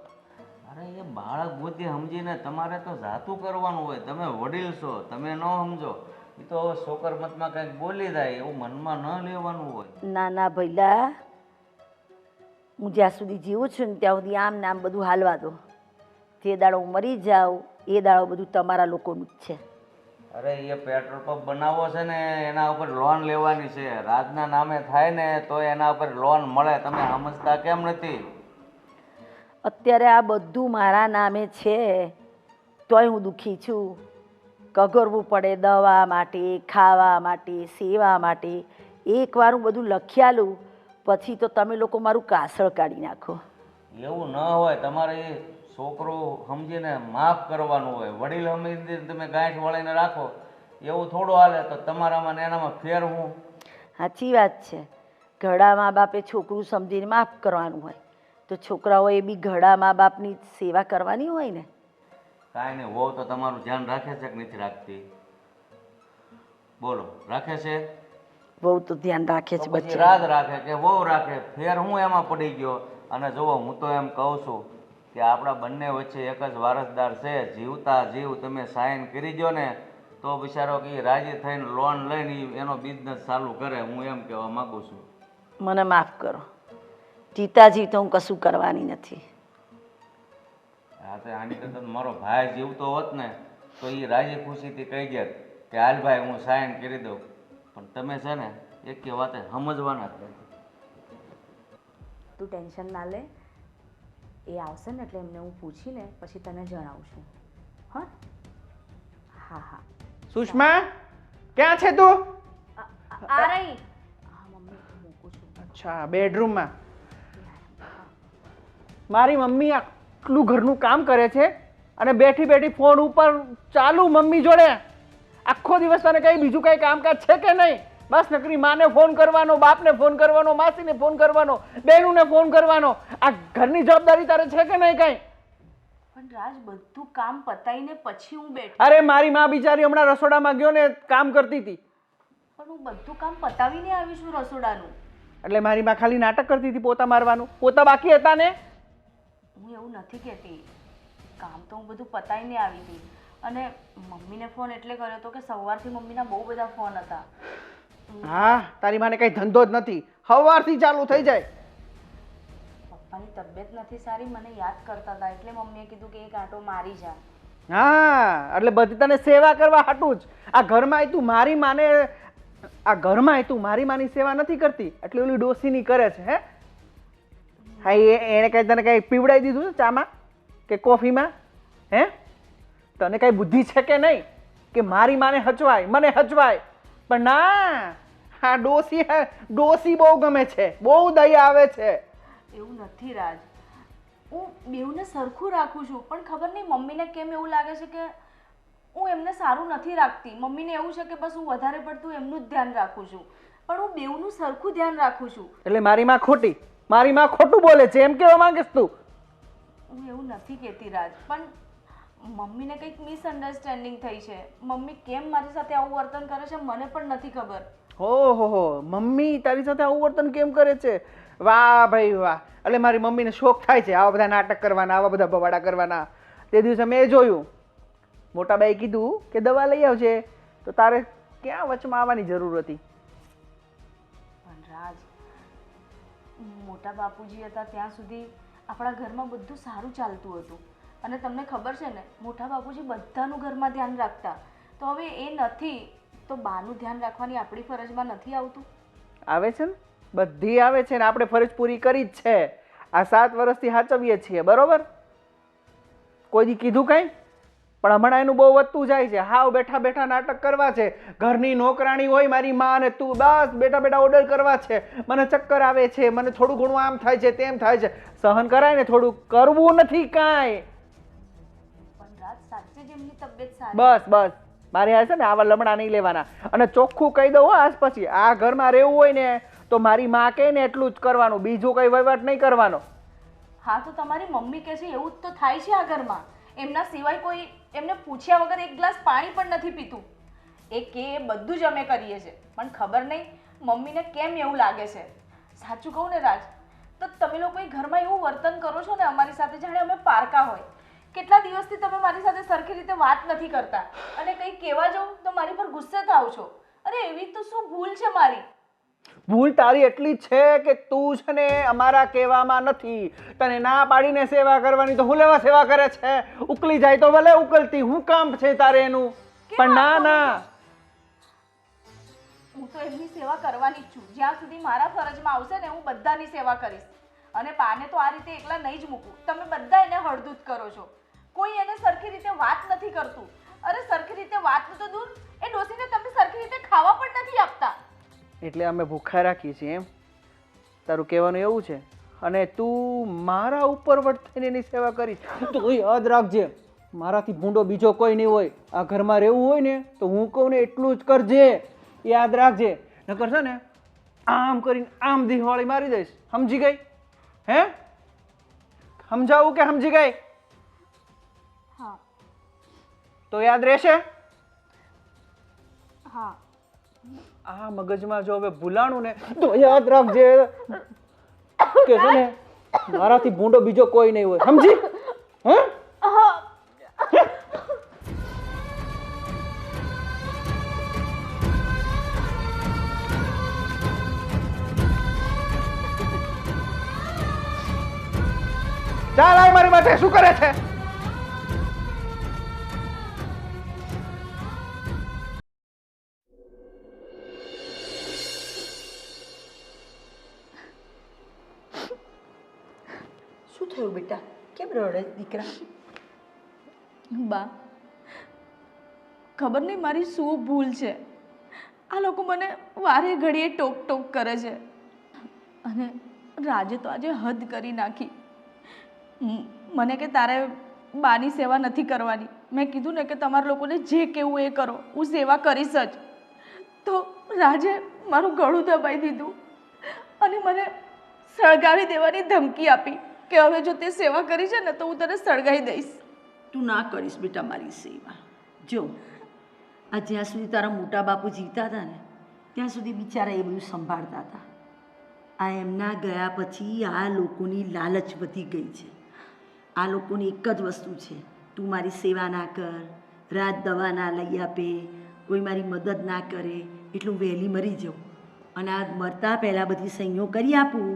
અરે એ બાળક બુદ્ધિ સમજીને તમારે તો જાતું કરવાનું હોય. તમે વડીલ છો, તમે ન સમજો એ તો હવે છોકરમતમાં કંઈક બોલી જાય એવું મનમાં ન લેવાનું હોય. ના ના ભઈલા, હું જ્યાં સુધી જીવું છું ને ત્યાં સુધી આમ નામ બધું હાલવા દો. જે દાડો હું મરી જાઉં એ દાડો બધું તમારા લોકોનું જ છે. અરે એ પેટ્રોલ પંપ બનાવવો છે ને એના ઉપર લોન લેવાની છે. રાજના નામે થાય ને તો એના ઉપર લોન મળે. તમે સમજતા કેમ નથી? અત્યારે આ બધું મારા નામે છે તોય હું દુઃખી છું. કગરવું પડે દવા માટે, ખાવા માટે, સેવા માટે. એકવાર હું બધું લખ્યાલું પછી તો તમે લોકો મારું કાસળ કાઢી નાખો. એવું ન હોય. તમારે એ છોકરો સમજીને માફ કરવાનું હોય. વડીલ સમજીને તમે ગાંઠ વળીને રાખો એવું થોડું હાલે. તો તમારામાં ને એનામાં ફેર હું? સાચી વાત છે. ઘરડા મા બાપે છોકરું સમજીને માફ કરવાનું હોય તો છોકરાઓએ બી ઘરડા મા બાપની સેવા કરવાની હોય ને. કાંઈ નહીં. વહુ તો તમારું ધ્યાન રાખે છે કે નથી રાખતી? બોલો, રાખે છે? બહુ તો ધ્યાન રાખે છે તો પછી બચ્ચા. રાજ રાખે કે વહુ રાખે? ફેર હું એમાં પડી ગયો? અને જુઓ, હું તો એમ કહું છું કે આપણા બંને વચ્ચે એક જ વારસદાર છે. જીવતા જીવ તમે સાઇન કરી દો ને તો બિચારો કે રાજી થઈને લોન લઈને એનો બિઝનેસ ચાલુ કરે. હું એમ કહેવા માગું છું. મને માફ કરો. જીતાજી તો હું કશું કરવાની નથી. હા તો આની કરતા મારો ભાઈ જીવતો હોત ને તો એ રાજી ખુશીથી કહી દે કે હાલ ભાઈ હું સાઇન કરી દઉં. પણ તમે છે ને એક વાતે સમજવાના જ નથી. તું ટેન્શન ના લે, એ આવશે ને એટલે એમને હું પૂછીને પછી તને જણાવું છું. હા હા હા. સુષ્મા ક્યાં છે તું? આ રહી. હા મમ્મી મૂકું છું. અચ્છા, બેડરૂમમાં. મારી મમ્મી આટલું ઘરનું કામ કરે છે અને બેઠી બેઠી ફોન ઉપર ચાલુ મમ્મી જોડે. આખો દિવસ તને કઈ બીજું કઈ કામકાજ છે કે નહીં? બસ નકરી માને ફોન કરવાનો, બાપને ફોન કરવાનો, માસીને ફોન કરવાનો, બહેનોને ફોન કરવાનો. આ ઘરની જવાબદારી તારે છે કે નહીં કઈ? પણ રાજ બધું કામ પતાઈને પછી હું બેઠી. અરે મારી માં બિચારી હમણાં રસોડામાં ગયો ને કામ કરતી હતી. પણ હું બધું કામ પતાવીને આવી છું રસોડાનું. એટલે મારી માં ખાલી નાટક કરતી હતી પોતા મારવાનું. પોતા બાકી હતા ને? હું એવું નથી કહેતી. કામ તો હું બધું પતાવીને આવી હતી અને મમ્મીને ફોન એટલે કર્યો હતો કે સવારથી મમ્મીના બહુ બધા ફોન હતા. હા તારી માને કઈ ધંધો જ નથી, સવારથી ચાલુ થઈ જાય. પપ્પાની તબિયત નથી સારી, મને યાદ કરતા હતા એટલે મમ્મીએ કીધું કે એક આંટો મારી જા. હા એટલે બધી તને સેવા કરવા હાટું જ આ ઘરમાં તું મારી માને આ ઘરમાં તું મારી માની સેવા નથી કરતી એટલે ઓલી ડોસીની કરે છે. હે હા એને કઈ તને કઈ પીવડાવી દીધું છે ચામાં કે કોફીમાં? હે તને કઈ બુદ્ધિ છે કે નહીં કે મારી માને હચવાય મને હચવાય? પણ ના, હા ડોસી બહુ ગમે છે, બહુ દયા આવે છે. એવું નથી રાજ, હું બેઉને સરખું રાખું છું પણ ખબર નહીં મમ્મીને કેમ એવું લાગે છે કે હું એમને સારું નથી રાખતી. મમ્મીને એવું છે કે બસ હું વધારે પડતું એમનું જ ધ્યાન રાખું છું, પણ હું બેઉનું સરખું ધ્યાન રાખું છું. એટલે મારી માં ખોટી, મારી માં ખોટું બોલે છે એમ કેવા માંગીશ તું? હું એવું નથી કહેતી રાજ, પણ મમ્મીને કંઈક મિસઅન્ડરસ્ટેન્ડિંગ થઈ છે. મમ્મી કેમ મારી સાથે આવું વર્તન કરે છે મને પણ નથી ખબર. ઓહો મમ્મી તારી સાથે આવું વર્તન કેમ કરે છે? વાહ ભાઈ વાહ. એટલે મારી મમ્મીને શોખ થાય છે આવા બધા નાટક કરવાના, આવા બધા બવાડા કરવાના. તે દિવસે મેં જોયું મોટા બાઈ કીધું કે દવા લઈ આવજે, તો તારે ક્યાં વચમાં આવવાની જરૂર હતી? પણ રાજ, મોટા બાપુજી હતા ત્યાં સુધી આપણા ઘરમાં બધું સારું ચાલતું હતું અને તમને ખબર છે ને મોટા બાપુજી બધાનું ઘરમાં ધ્યાન રાખતા. તો હવે એ નથી તો બાનું ધ્યાન રાખવાની આપણી ફરજમાં નથી આવતું? આવે છે ને, બધી આવે છે ને, આપણે ફરજ પૂરી કરી જ છે. આ 7 વર્ષથી સાચવીએ છીએ બરોબર, કોઈ દી કીધું કઈ? પણ હમણાં એનું બહુ વધતું જાય છે. હાવ બેઠા બેઠા નાટક કરવા છે. ઘરની નોકરાણી હોય મારી માં અને તું બસ બેઠા બેઠા ઓર્ડર કરવા છે. મને ચક્કર આવે છે, મને થોડું ઘણું આમ થાય છે તેમ થાય છે. સહન કરાય ને, થોડું કરવું નથી કાંઈ. પણ રાજ સાચે જ એમની તબિયત સારી. બસ મારે આ છે ને આવા લમણા નહીં લેવાના. અને ચોખ્ખું કહી દઉં આજ પછી આ ઘરમાં રહેવું હોય ને તો મારી માં કહે ને એટલું જ કરવાનું, બીજું કઈ વહીવટ નહીં કરવાનો. હા તો તમારી મમ્મી કહે છે એવું જ તો થાય છે આ ઘરમાં. એમના સિવાય કોઈ એમને પૂછ્યા વગર એક ગ્લાસ પાણી પણ નથી પીતું. એ કે બધું જ અમે કરીએ છીએ, પણ ખબર નહીં મમ્મીને કેમ એવું લાગે છે. સાચું કહું ને રાજ, તો તમે લોકો એ ઘરમાં એવું વર્તન કરો છો ને અમારી સાથે જાણે અમે પારકા હોય. કેટલા દિવસથી તમે મારી સાથે સરખી રીતે વાત નથી કરતા અને કંઈ કહેવા જાઉં તો મારી પર ગુસ્સે થાવ છો. અરે એવી તો શું ભૂલ છે મારી? ભૂલ તારી એટલી જ છે કે તું છે ને અમારા કહેવામાં નથી. તને ના પાડીને સેવા કરવાની તો હું લેવા સેવા કરે છે? ઉકલી જાય તો ભલે ઉકલતી, હું કામ છે તારે એનું? પણ ના, હું તો એમની સેવા કરવાની જ છું. જ્યાં સુધી મારા ફરજમાં આવશે ને હું બધાની સેવા કરીશ. અને પાને તો આ રીતે એકલા નહીં જ મૂકું. તમે બધા એને હળદૂત કરો છો, કોઈ એને સરખી રીતે વાત નથી કરતું. અરે સરખી રીતે વાતનું તો દૂર, એ ડોસીને તમે સરખી રીતે ખાવા પણ નથી આપતા. એટલે અમે ભૂખા રાખીએ છીએ એમ તારું કહેવાનું એવું છે? અને તું મારા ઉપર વર્તીને એની સેવા કરીશ તો યાદ રાખજે, મારાથી ભૂંડો બીજો કોઈ નહીં હોય. આ ઘરમાં રહેવું હોય ને તો હું કહું ને એટલું જ કરજે, યાદ રાખજે. નકર છે ને આમ કરીને આમ દિવાળી મારી દઈશ. સમજી ગઈ? હે સમજાવું કે સમજી ગઈ? હા તો યાદ રહેશે. હા આ મગજમાં જો હવે ભૂલાણું ને તો યાદ રાખજે કે છે ને મારાથી ભૂંડો બીજો કોઈ નહીં હોય. સમજી? હે ચાલ આય મારી માટે. શું કરે છે? શું થયું બેટા? કેમ રડે દીકરા? બા, ખબર નહીં મારી શું ભૂલ છે. આ લોકો મને વારે ઘડીએ ટોક ટોક કરે છે અને રાજે તો આજે હદ કરી નાખી. મને કે તારે બાની સેવા નથી કરવાની. મેં કીધું ને કે તમારા લોકોને જે કહેવું એ કરો, હું સેવા કરીશ જ. તો રાજે મારું ગળું દબાઈ દીધું અને મને સળગાવી દેવાની ધમકી આપી કે હવે જો તે સેવા કરી છે ને તો હું તને સળગાવી દઈશ. તું ના કરીશ બેટા મારી સેવા. જો આ જ્યાં સુધી તારા મોટા બાપુ જીવતા હતા ને ત્યાં સુધી બિચારા એ બધું સંભાળતા હતા. આ એમના ગયા પછી આ લોકોની લાલચ વધી ગઈ છે. આ લોકોની એક જ વસ્તુ છે તું મારી સેવા ના કર, રાત દવા ના લઈ આપે, કોઈ મારી મદદ ના કરે, એટલું વહેલી મરી જાઉં અને આ મરતા પહેલાં બધી સહીઓ કરી આપું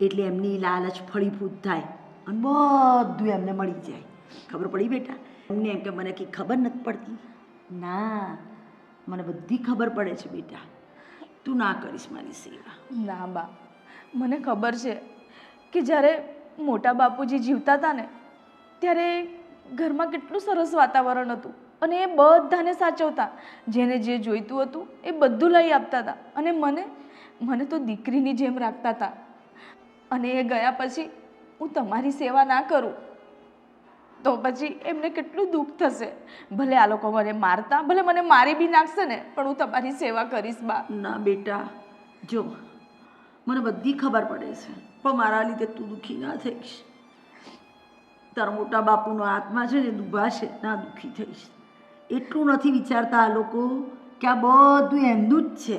એટલે એમની લાલચ ફળીફૂટ થાય અને બધું એમને મળી જાય. ખબર પડી બેટા? એમને એમ કે મને કંઈ ખબર નથી પડતી. ના, મને બધી ખબર પડે છે બેટા. તું ના કરીશ મારી સેવા. ના બા, મને ખબર છે કે જ્યારે મોટા બાપુજી જીવતા હતા ને ત્યારે ઘરમાં કેટલું સરસ વાતાવરણ હતું અને એ બધાને સાચવતા. જેને જે જોઈતું હતું એ બધું લઈ આપતા હતા અને મને તો દીકરીની જેમ રાખતા હતા. અને એ ગયા પછી હું તમારી સેવા ના કરું તો પછી એમને કેટલું દુઃખ થશે. ભલે આ લોકો મને મારતા, ભલે મને મારી બી નાખશે ને, પણ હું તમારી સેવા કરીશ બા. ના બેટા, જો મને બધી ખબર પડે છે, પણ મારા લીધે તું દુઃખી ના થઈશ. તારા મોટા બાપુનો આત્મા છે ને દુભાશે, ના દુઃખી થઈશ. એટલું નથી વિચારતા આ લોકો કે આ બધું એમનું જ છે.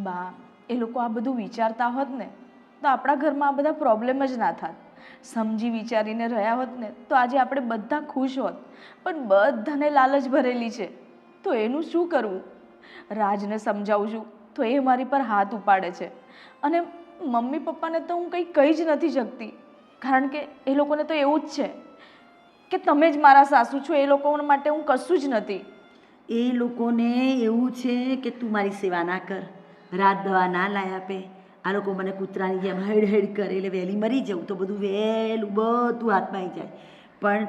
બા, એ લોકો આ બધું વિચારતા હોત ને તો આપણા ઘરમાં આ બધા પ્રોબ્લેમ જ ના થાત. સમજી વિચારીને રહ્યા હોત ને તો આજે આપણે બધા ખુશ હોત. પણ બધાને લાલચ ભરેલી છે તો એનું શું કરવું? રાજને સમજાવું છું તો એ મારી પર હાથ ઉપાડે છે અને મમ્મી પપ્પાને તો હું કંઈ કહી જ નથી શકતી, કારણ કે એ લોકોને તો એવું જ છે કે તમે જ મારા સાસુ છો, એ લોકો માટે હું કશું જ નથી. એ લોકોને એવું છે કે તું મારી સેવા ના કર, રાત દવા ના લાય આપે. આ લોકો મને કૂતરાની જેમ હેડ હેડ કરે એટલે વહેલી મરી જાઉં તો બધું વહેલું બધું હાથમાં આવી જાય. પણ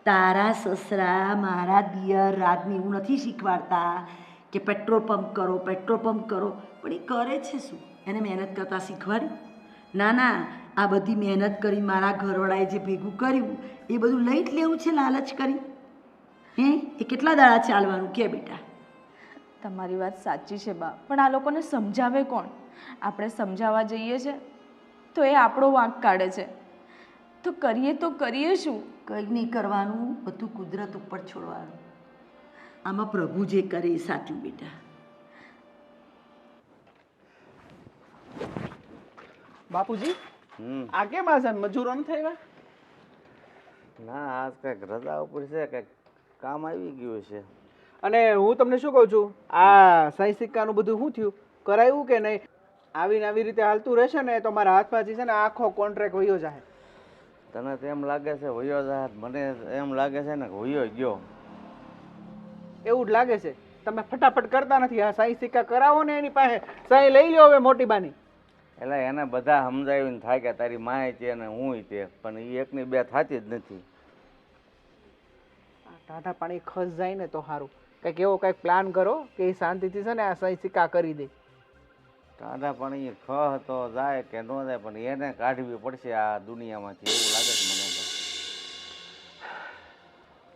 તારા સસરા મારા દિયર રાજને એવું નથી શીખવાડતા કે પેટ્રોલ પંપ કરો, પેટ્રોલ પંપ કરો. પણ એ કરે છે શું? એને મહેનત કરતાં શીખવાડ્યું? ના ના, આ બધી મહેનત કરી મારા ઘરવાળાએ જે ભેગું કર્યું એ બધું લઈ જ લેવું છે લાલચ કરી? હે, એ કેટલા દાડા ચાલવાનું કે બેટા? તમારી વાત સાચી છે બા, પણ આ લોકોને સમજાવે કોણ? આપણે સમજાવવા જઈએ છે તો એ આપણો વાંક કાઢે છે. તો કરીએ શું? કંઈ નહીં કરવાનું, બધું કુદરત ઉપર છોડવાનું. આમાં પ્રભુ જે કરે એ સાચું બેટા. બાપુજી, આ કેમ આ છે? મજૂરો નથી આવ્યા? ના, આજ કંઈક રજા ઉપર છે, કંઈક કામ આવી ગયું છે. અને હું તમને શું કહું છું, આ સહી સિક્કાનું બધું શું થયું? કરાયું કે નહીં? આવી રીતે હાલતું રહેશે ને તો મારા હાથમાંથી છે ને આખો કોન્ટ્રાક્ટ વયો જાય. તને તો એમ લાગે છે વયો જાય, મને એમ લાગે છે ને વયો ગયો. એવું જ લાગે છે. તમે ફટાફટ કરતા નથી. આ સહી સિક્કા કરાવો ને એની પાસે સહી લઈ લો હવે મોટી બાની. એટલે એને બધા સમજાવીને થાય કે તારી માય છે ને હું તે, પણ એ એકની બે થતી જ નથી. ટાઢા પાણી ખસ જાય ને તો સારું. કંઈક એવો કંઈક પ્લાન કરો કે એ શાંતિથી છે ને આ સહી સિક્કા કરી દે. ટાઢા પાણી ખહ તો જાય કે ન જાય, પણ એને કાઢવી પડશે આ દુનિયામાંથી, એવું લાગે છે મને તો.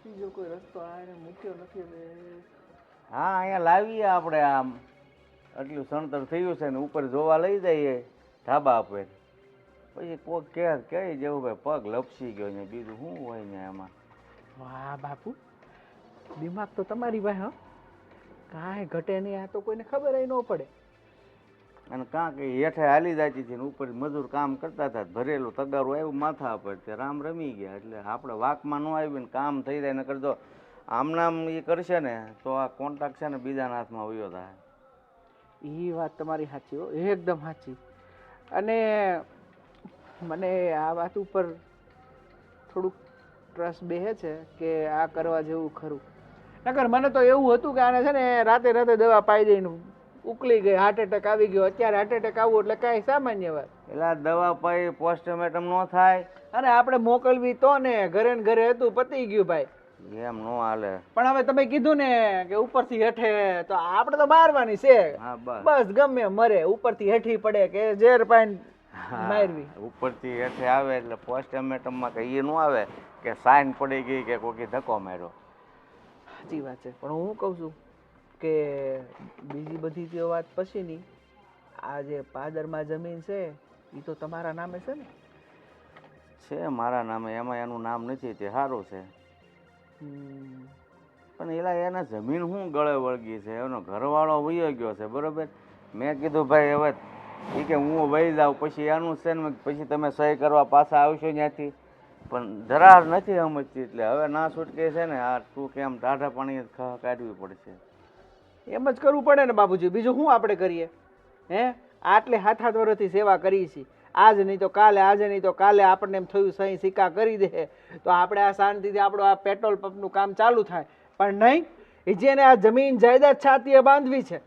બીજો કોઈ રસ્તો આને મૂક્યો નથી હવે. હા, અહીંયા લાવીએ આપણે. આમ એટલું સણતર થયું છે ને ઉપર જોવા લઈ જઈએ ધાબા ઉપર, પછી કોક કહે જેવું ભાઈ પગ લપસી ગયો ને, બીજું શું હોય ને એમાં. વાહ બાપુ, દિમાગ તો તમારી પાસે. કાંઈ ઘટે નહીં. આ તો કોઈને ખબર ન પડે. અને કાં કે હેઠે હાલી જતી હતી ને ઉપર મજૂર કામ કરતા હતા, ભરેલું તગારું આવ્યું માથા પર, તે રામ રમી ગયા. એટલે આપણે વાકમાં ન આવી ને કામ થઈ જાય. નકર જો આમનામ એ કરશે ને તો આ કોન્ટ્રાક્ટ છે ને બીજાના હાથમાં વયો થાય. એ વાત તમારી સાચી હો, એકદમ સાચી. અને મને આ વાત ઉપર થોડુંક ટ્રસ્ટ બેસે છે કે આ કરવા જેવું ખરું. નકર મને તો એવું હતું કે આને છે ને રાતે દવા પાઈ દઈને ઉકલી ગઈ, હાર્ટ એટેક આવી ગયો. અત્યારે હાર્ટ એટેક આવવું એટલે કાંઈ સામાન્ય વાત. એટલે દવા પાઈ પોસ્ટમોર્ટમ ન થાય. અને આપણે મોકલવી તો ને, ઘરે ને ઘરે હતું, પતી ગયું ભાઈ. એમ ન હાલે. પણ હવે તમે કીધું ને કે ઉપરથી હેઠે, તો આપણે તો મારવાની છે. હા બસ. બસ ગમે મરે, ઉપરથી હેઠી પડે કે ઝેર પાઈને મારવી. ઉપરથી હેઠે આવે એટલે પોસ્ટમોર્ટમમાં કઈ એ ન આવે કે સાઈન પડી ગઈ કે કોઈ ધક્કો માર્યો. સાચી વાત છે. પણ હું કહું છું કે બીજી બધી જે વાત પછીની, આ જે પાદરમાં જમીન છે એ તો તમારા નામે છે ને? છે મારા નામે, એમાં એનું નામ નથી, તે સારું છે. પણ એલા એને જમીન શું ગળે વળગી છે, એનો ઘરવાળો વયો ગયો છે, બરોબર. મેં કીધું ભાઈ હવે એ કે હું વહી જાઉં પછી એનું છે ને, પછી તમે સહી કરવા પાછા આવશો ત્યાંથી. પણ જરા નથી સમજતી, એટલે હવે ના છૂટકે છે ને આ તું કેમ ટાઢા પાણી કાઢવી પડશે. એમ જ કરવું પડે ને બાપુજી, બીજું શું આપણે કરીએ? હે, આટલે હાથ હાથ વર્ષથી સેવા કરી છે, આજ નહીં તો કાલે, આજે નહીં તો કાલે આપણને એમ થયું સહી સિક્કા કરી દે તો આપણે આ શાંતિથી આપણું આ પેટ્રોલ પંપનું કામ ચાલુ થાય. પણ નહીં, એ જેને આ જમીન જાયદાદ છાતીએ બાંધવી છે,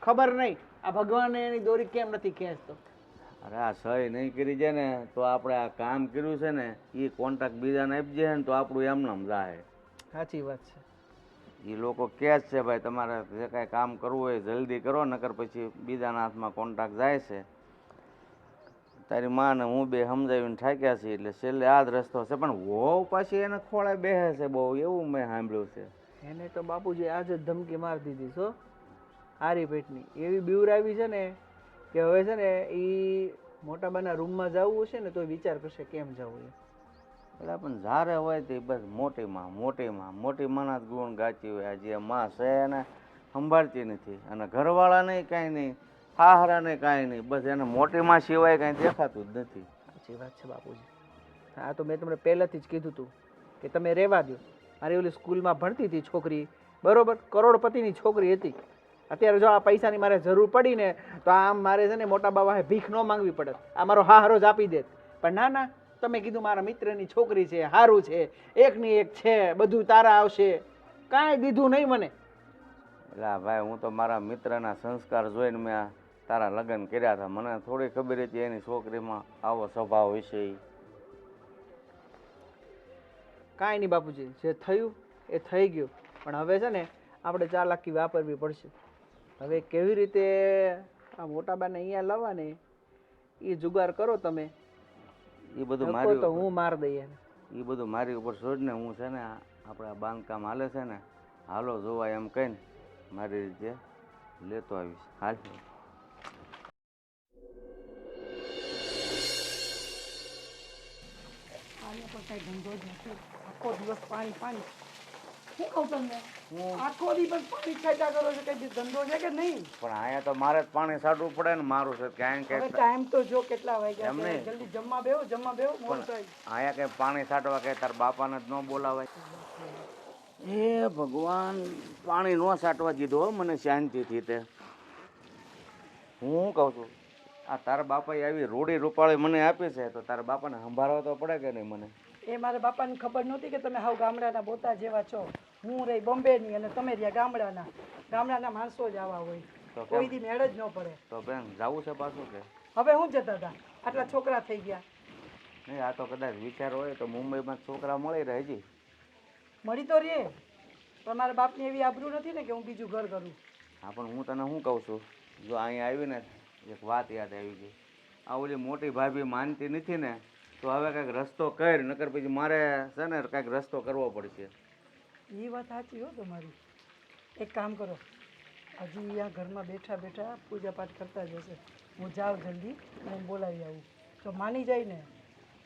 ખબર નહીં આ ભગવાને એની દોરી કેમ નથી ખેંચતો. અરે આ સહી નહીં કરી જાય ને તો આપણે આ કામ કર્યું છે ને એ કોન્ટ્રાક્ટ બીજાને આપી જાય ને તો આપણું એમનામ જાય. સાચી વાત છે. એ લોકો કહે જ છે ભાઈ તમારે જે કાંઈ કામ કરવું હોય જલ્દી કરો, નકર પછી બીજાના હાથમાં કોન્ટ્રાક્ટ જાય છે. તારી માને હું બે સમજાવીને થાક્યા છીએ એટલે છેલ્લે આ જ રસ્તો છે. પણ વહુ પાછી એને ખોળે બેસે છે બહુ, એવું મેં સાંભળ્યું છે. એને તો બાપુજી આજે જ ધમકી મારી દીધી છો હારી પેટની, એવી બીવરાવી છે ને કે હવે છે ને એ મોટાબાના રૂમમાં જવું હશે ને તો વિચાર કરશે કેમ જવું એ. એટલે પણ જ્યારે હોય તે બસ મોટી માના જ ગુણ ગાતી હોય. આ જે માં છે એને સંભાળતી નથી, અને ઘરવાળાને કાંઈ નહીં, હાહરાને કાંઈ નહીં, બસ એને મોટી માં સિવાય કાંઈ દેખાતું જ નથી. સાચી વાત છે બાપુજી. હા તો મેં તમને પહેલાંથી જ કીધું હતું કે તમે રહેવા દો. મારી ઓલી સ્કૂલમાં ભણતી હતી છોકરી, બરોબર, કરોડપતિની છોકરી હતી. અત્યારે જો આ પૈસાની મારે જરૂર પડી ને તો આમ મારે છે ને મોટા બાવાએ ભીખ ન માંગવી પડે, આ મારો હાહરો જ આપી દે. પણ ના ના, તમે કીધું મારા મિત્રની છોકરી છે, સારું છે, એકની એક છે, બધું તારા આવશે, કાંઈ દીધું નહીં મને. એટલે ભાઈ હું તો મારા મિત્રના સંસ્કાર જોઈને મેં તારા લગ્ન કર્યા હતા. મને થોડી ખબર હતી એની છોકરીમાં આવો સ્વભાવ વિશે. કાંઈ નહીં બાપુજી, જે થયું એ થઈ ગયું. પણ હવે છે ને આપણે ચાલાકી વાપરવી પડશે. હવે કેવી રીતે આ મોટાબાને અહીંયા લાવવા ને એ જુગાર કરો તમે. એ બધું નકો મારી તો હું માર દઈએ. એ બધું મારી ઉપર છોડ ને, હું છે ને આપણે આ બાંધકામ હાલે છે ને, હાલો જોવા એમ કહીને મારી રીતે લેતો આવીશ. હાલ આને પણ કાંઈ ધંધો જ નથી, આખો દિવસ પાણી. શું કહું તમને, આખો દિવસ પાણી ખાધા કરો છો, કઈ ધંધો છે કે નહીં? પણ અહીંયા તો મારે જ પાણી છાંટવું પડે ને, મારું છે ક્યાંય હવે કે ટાઈમ તો જો કેટલા વાગ્યા એમ છે, નહીં. જલ્દી જમવા બેહો મોડું થાય. અહીંયા કઈ પાણી છાંટવા કે તાર બાપાને જ ન બોલાવાય. હે ભગવાન, પાણી ન છાંટવા દીધું હો મને શાંતિથી. તે હું કહું છું, આ તારા બાપાએ આવી રૂડી રૂપાળી મને આપી છે તો તારા બાપાને સંભાળવા તો પડે કે નહીં મને? એ મારા બાપાને ખબર નહોતી કે તમે હાવ ગામડાના બોતા જેવા છો. હું રહી બોમ્બેની અને તમે રહ્યા ગામડાના માણસો જ આવા હોય, તો કેમ? કોઈ દી મેળ જ ન પડે. તો બેન જવું છે પાછું કે હવે હું જતા હતા, આટલા છોકરા થઈ ગયા. નહીં? આ તો કદાચ વિચાર હોય તો મુંબઈમાં છોકરા મળી રહે હજી. મળી તો રે, પણ મારા બાપની એવી આબરૂ નથી ને કે હું બીજું ઘર કરું. હા પણ હું તને શું કહું છું, જો અહીંયા આવીને એક વાત યાદ આવી ગઈ. આ ઓલી મોટી ભાભી માનતી નથી ને તો હવે કંઈક રસ્તો કર, નકર પછી મારે છે ને કંઈક રસ્તો કરવો પડશે. એ વાત સાચી હો તમારી. એક કામ કરો, હજી આ ઘરમાં બેઠા બેઠા પૂજા પાઠ કરતા જ હશે. હું જાઉં જલ્દી અને બોલાવી આવું. તો માની જાય ને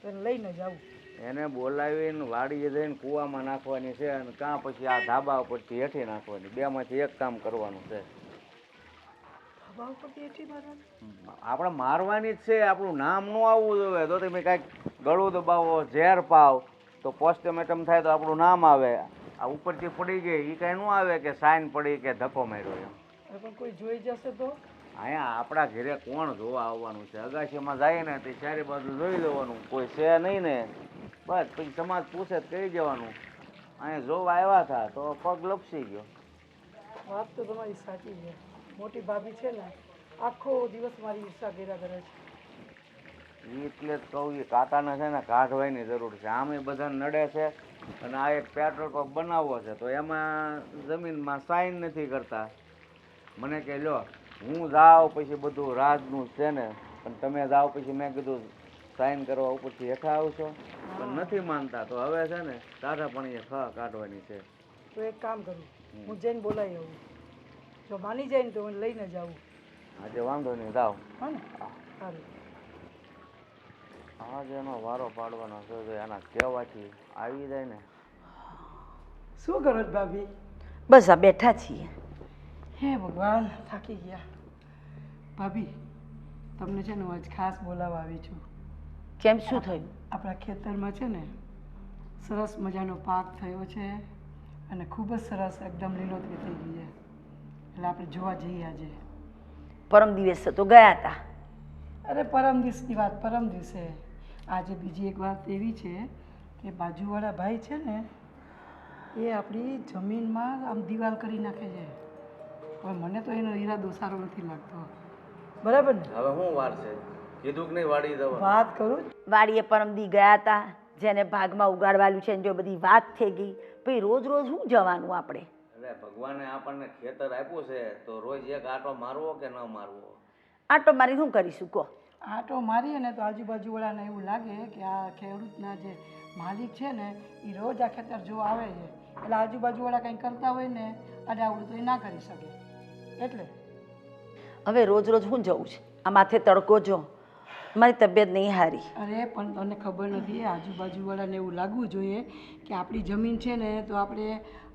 તો એને લઈને જાઉં. એને બોલાવીને વાડીએ જઈને કૂવામાં નાખવાની છે, અને કાં પછી આ ધાબા ઉપરથી હેઠી નાખવાની. બેમાંથી એક કામ કરવાનું છે. હવા ઉપરથી એઠી મારવાની? આપણે મારવાની જ છે, આપણું નામ ન આવવું જોઈએ. તો તમે કાંઈક ગળું દબાવો, ઝેર પાવ તો પોસ્ટમોર્ટમ થાય તો આપણું નામ આવે. આ ઉપરથી પડી ગઈ એ કાંઈ ન આવે કે સાઈન પડી કે ધક્કો માર્યો એમ. અરે પણ કોઈ જોઈ જશે તો? અહીંયા આપણા ઘરે કોણ જોવા આવવાનું છે? અગાશીમાં જાય ને તે ચારે બાજુ જોઈ લેવાનું, કોઈ છે નહીં ને બસ પછી સમાજ પૂછે તો કહી જવાનું અહીંયા જોવા આવ્યા હતા તો પગ લપસી ગયો. વાત તો તમારી સાચી છે. મોટી ભાભી છે ને આખો દિવસ મારી ઈર્ષા કર્યા કરે છે. એટલે જ કહું, એ કાકાને છે ને કાઢવાની જરૂર છે. આમ એ બધાને નડે છે, અને આ એક પેટ્રોલ પંપ બનાવવો છે તો એમાં જમીનમાં સાઈન નથી કરતા. મને કે લો હું જાઉં પછી બધું રાજનું છે ને, પણ તમે જાઓ પછી મેં કીધું સાઈન કરવા ઉપરથી હેઠા આવશો, પણ નથી માનતા. તો હવે છે ને ટાઢા પાણીએ ખા કાઢવાની છે. તો એક કામ કરું, હું જઈને બોલાવી આવું. જો માની જાય ને તો હું લઈને જાઉં. આજે વાંધો નહીં, જાઓ. હા ને? સારું. આજે એનો વારો પાડવાનો છે, તો એના કહેવાથી આવી જાય ને. શું કરો છો ભાભી? બસ આ બેઠા છીએ. હે ભગવાન, થાકી ગયા. ભાભી તમને છે ને હું આજ ખાસ બોલાવવા આવી છું. કેમ, શું થયું? આપણા ખેતરમાં છે ને સરસ મજાનો પાક થયો છે અને ખૂબ જ સરસ એકદમ લીલોતરી થઈ ગઈ છે. એટલે આપણે જોવા જઈએ આજે. પરમ દિવસે તો ગયા હતા. અરે પરમ દિવસની વાત પરમ દિવસે. આજે બીજી એક વાત એવી છે કે બાજુવાળા ભાઈ છે ને એ આપણી જમીનમાં આમ દિવાલ કરી નાખે છે. હવે મને તો એનો ઈરાદો સારો નથી લાગતો. બરાબર ને? હવે શું વાર છે? કીધું કે નહીં વાડી દવા? વાત કરું વાડીએ પરમદી ગયા હતા, જેને ભાગમાં ઉગાડવાલું છે ને જો બધી વાત થઈ ગઈ. પછી રોજ રોજ શું જવાનું આપણે? એટલે ભગવાને આપણને ખેતર આપ્યું છે તો રોજ એક આંટો મારવો કે ન મારવો? આટો મારી શું કરીશું કહો? આટો મારીએ ને તો આજુબાજુવાળાને એવું લાગે કે આ ખેડૂતના જે માલિક છે ને એ રોજ આ ખેતર જોવા આવે છે. એટલે આજુબાજુવાળા કંઈ કરતા હોય ને અને આવડું તો એ ના કરી શકે. એટલે હવે રોજ રોજ શું જવું છે? આ માથે તડકો જો, મારી તબિયત નહીં સારી. અરે પણ તને ખબર નથી, આજુબાજુવાળાને એવું લાગવું જોઈએ કે આપણી જમીન છે ને તો આપણે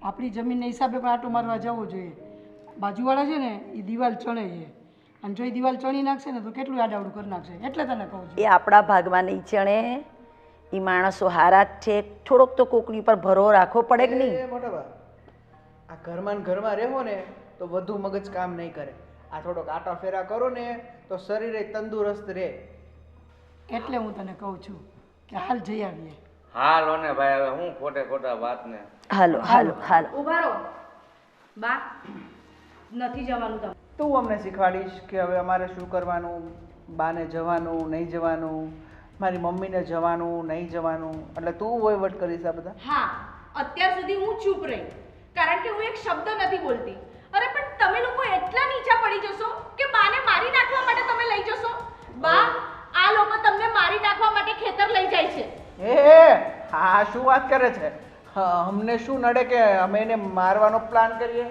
આપણી જમીનના હિસાબે પણ આટો મારવા જવો જોઈએ. બાજુવાળા છે ને એ દિવાલ ચણે છે અને જો એ દિવાલ ચણી નાખશે ને તો કેટલું આડાવડું કરી નાખશે. એટલે તને કહું છું. એ આપણા ભાગમાં નહીં ચણે. એ માણસો હારા જ છે. થોડોક તો કોકની પર ભરો રાખવો પડે કે નહીં? મોટા બા, આ ઘરમાં ને ઘરમાં રહેવો ને તો વધુ મગજ કામ નહીં કરે. આ થોડોક આટા ફેરા કરો ને તો શરીરે તંદુરસ્ત રહે. એટલે હું તને કહું છું કે હાલ જઈ આવીએ. હાલો ને ભાઈ, હવે હું ખોટે ખોટા વાત ને. હાલો હાલો હાલો. ઊભા રહો. બા નથી જવાનું તમે. તું અમને શીખવાડીશ કે હવે અમારે શું કરવાનું, બાને જવાનું નહીં જવાનું, મારી મમ્મીને જવાનું નહીં જવાનું, એટલે તું વહીવટ કરીશ આ બધા? હા, અત્યાર સુધી હું ચૂપ રહી કારણ કે હું એક શબ્દ નથી બોલતી. અરે પણ તમે લોકો એટલા નીચા પડી જશો કે બાને મારી નાખવા માટે તમે લઈ જશો? બા, આ લોકો તમને મારી નાખવા માટે ખેતર લઈ જાય છે. હા, શું વાત કરે છે? અમને શું નડે કે અમે એને મારવાનો પ્લાન કરીએ?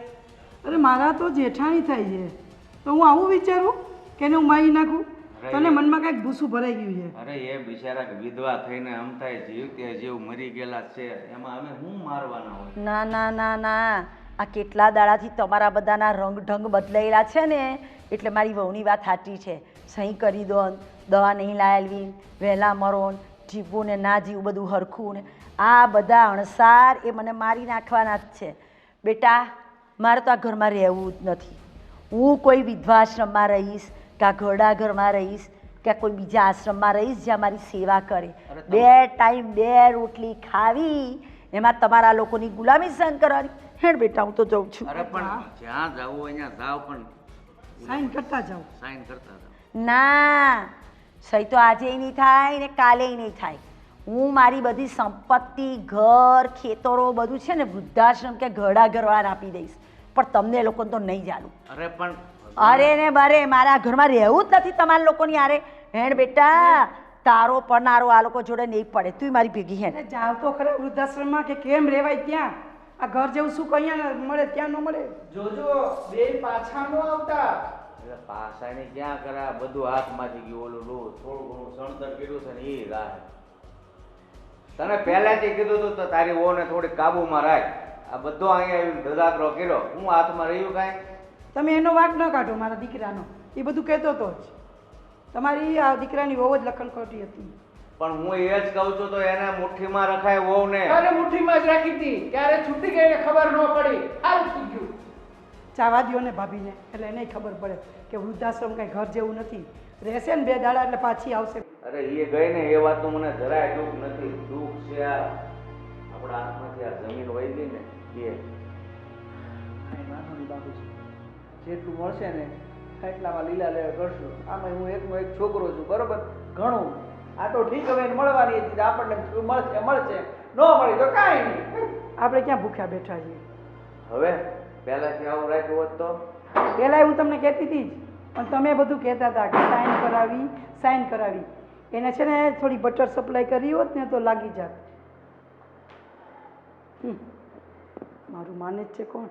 અરે મારા તો જેઠાણી થાય છે તો હું આવું વિચારું કે એને હું મારી નાખું? તને મનમાં કાંઈક ભૂસું ભરાઈ ગયું છે. અરે એ બિચારા વિધવા થઈને આમ થાય જીવ તે જીવ મરી ગયેલા છે, એમાં અમે શું મારવાના હોય? ના ના ના ના, આ કેટલા દાડાથી તમારા બધાના રંગ ઢંગ બદલાયેલા છે ને એટલે મારી વહુની વાત સાચી છે. સહી કરી દો, દવા નહીં લાયેલી, વહેલા મરો, જીવવું ને ના જીવવું બધું હરખું ને આ બધા અણસાર એ મને મારી નાખવાના જ છે. બેટા, મારે તો આ ઘરમાં રહેવું જ નથી. હું કોઈ વિધવા આશ્રમમાં રહીશ કે આ ઘરડા ઘરમાં રહીશ કે કોઈ બીજા આશ્રમમાં રહીશ જ્યાં મારી સેવા કરે. 2 ટાઈમ 2 રોટલી ખાવી, એમાં તમારા લોકોની ગુલામી સહન કરવાની. હેડ બેટા, હું તો જઉં છું. અરે પણ જ્યાં જવું હોય ત્યાં જાવ, પણ સાઈન કરતા જાઓ. સાઈન કરતા જાવ. ના, સહી તો આજે નહીં થાય ને કાલે નહીં થાય. હું મારી બધી સંપત્તિ, ઘર, ખેતરો બધું છે ને વૃદ્ધાશ્રમ કે ઘરડા ઘરવાળાને આપી દઈશ. પણ તમને લોકોને તો નહીં ચાલું. અરે પણ અરે ને બરે, મારા ઘરમાં રહેવું જ નથી તમારા લોકોની હારે. હેડ બેટા, તારો પરનારો આ લોકો જોડે નહીં પડે. તું મારી ભેગી હેડ. અરે જાવ તો ખરા વૃદ્ધાશ્રમમાં કે કેમ રહેવાય ત્યાં? આ ઘર જેવું સુખ અહીંયા મળે ત્યાં ન મળે. જોજો બે પાછા ન આવતા. એટલે પાસાની ક્યાં કરે, બધું હાથમાંથી ગયું. ઓલું થોડું ઘણું સણતર કર્યું છે ને એ રાહ. તને પહેલાથી કીધું હતું તો તારી વહુને થોડી કાબુમાં રાખ. આ બધો અહીંયા આવીને ધજાગરો કર્યો, હું હાથમાં રહ્યું કાંઈ? તમે એનો વાંક ન કાઢો મારા દીકરાનો. એ બધું કહેતો હતો જ. તમારી આ દીકરાની બહુ જ લખણ ખોટી હતી. પણ હું એ જ કહું છું તો એને મુઠ્ઠીમાં રખાય વહુને. અરે મુઠ્ઠીમાં જ રાખી હતી, ક્યારે છૂટી ગઈ ને ખબર ન પડી. હાલ થઈ ગયું. ચાવા દ્યો ને ભાભીને, એટલે એને ખબર પડે કે વૃદ્ધાશ્રમ કાંઈ ઘર જેવું નથી. રહેશે ને 2 દાડા એટલે પાછી આવશે. અરે એ ગઈ ને એ વાતનું મને જરાય દુઃખ નથી. દુઃખ છે આ આપણા હાથમાંથી આ જમીન વહી ગઈ ને એ. કાંઈ વાંધો નહીં બાપુજી, જેટલું મળશે ને એટલામાં લીલા લેવા કરશું. આમાં હું એકનો એક છોકરો છું, બરોબર? ઘણું આ તો ઠીક, હવે એને મળવાની હતી, આપણને મળશે મળશે, ન મળી તો કાંઈ નહીં. આપણે ક્યાં ભૂખ્યા બેઠા છીએ? હવે પહેલાથી આવું રાખ્યું હોત તો પહેલાં હું તમને કહેતી હતી જ, પણ તમે બધું કહેતા હતા કે સાઈન કરાવી. એને છે ને થોડી બટર સપ્લાય કરી હોત ને તો લાગી જાત. મારું માને જ છે કોણ?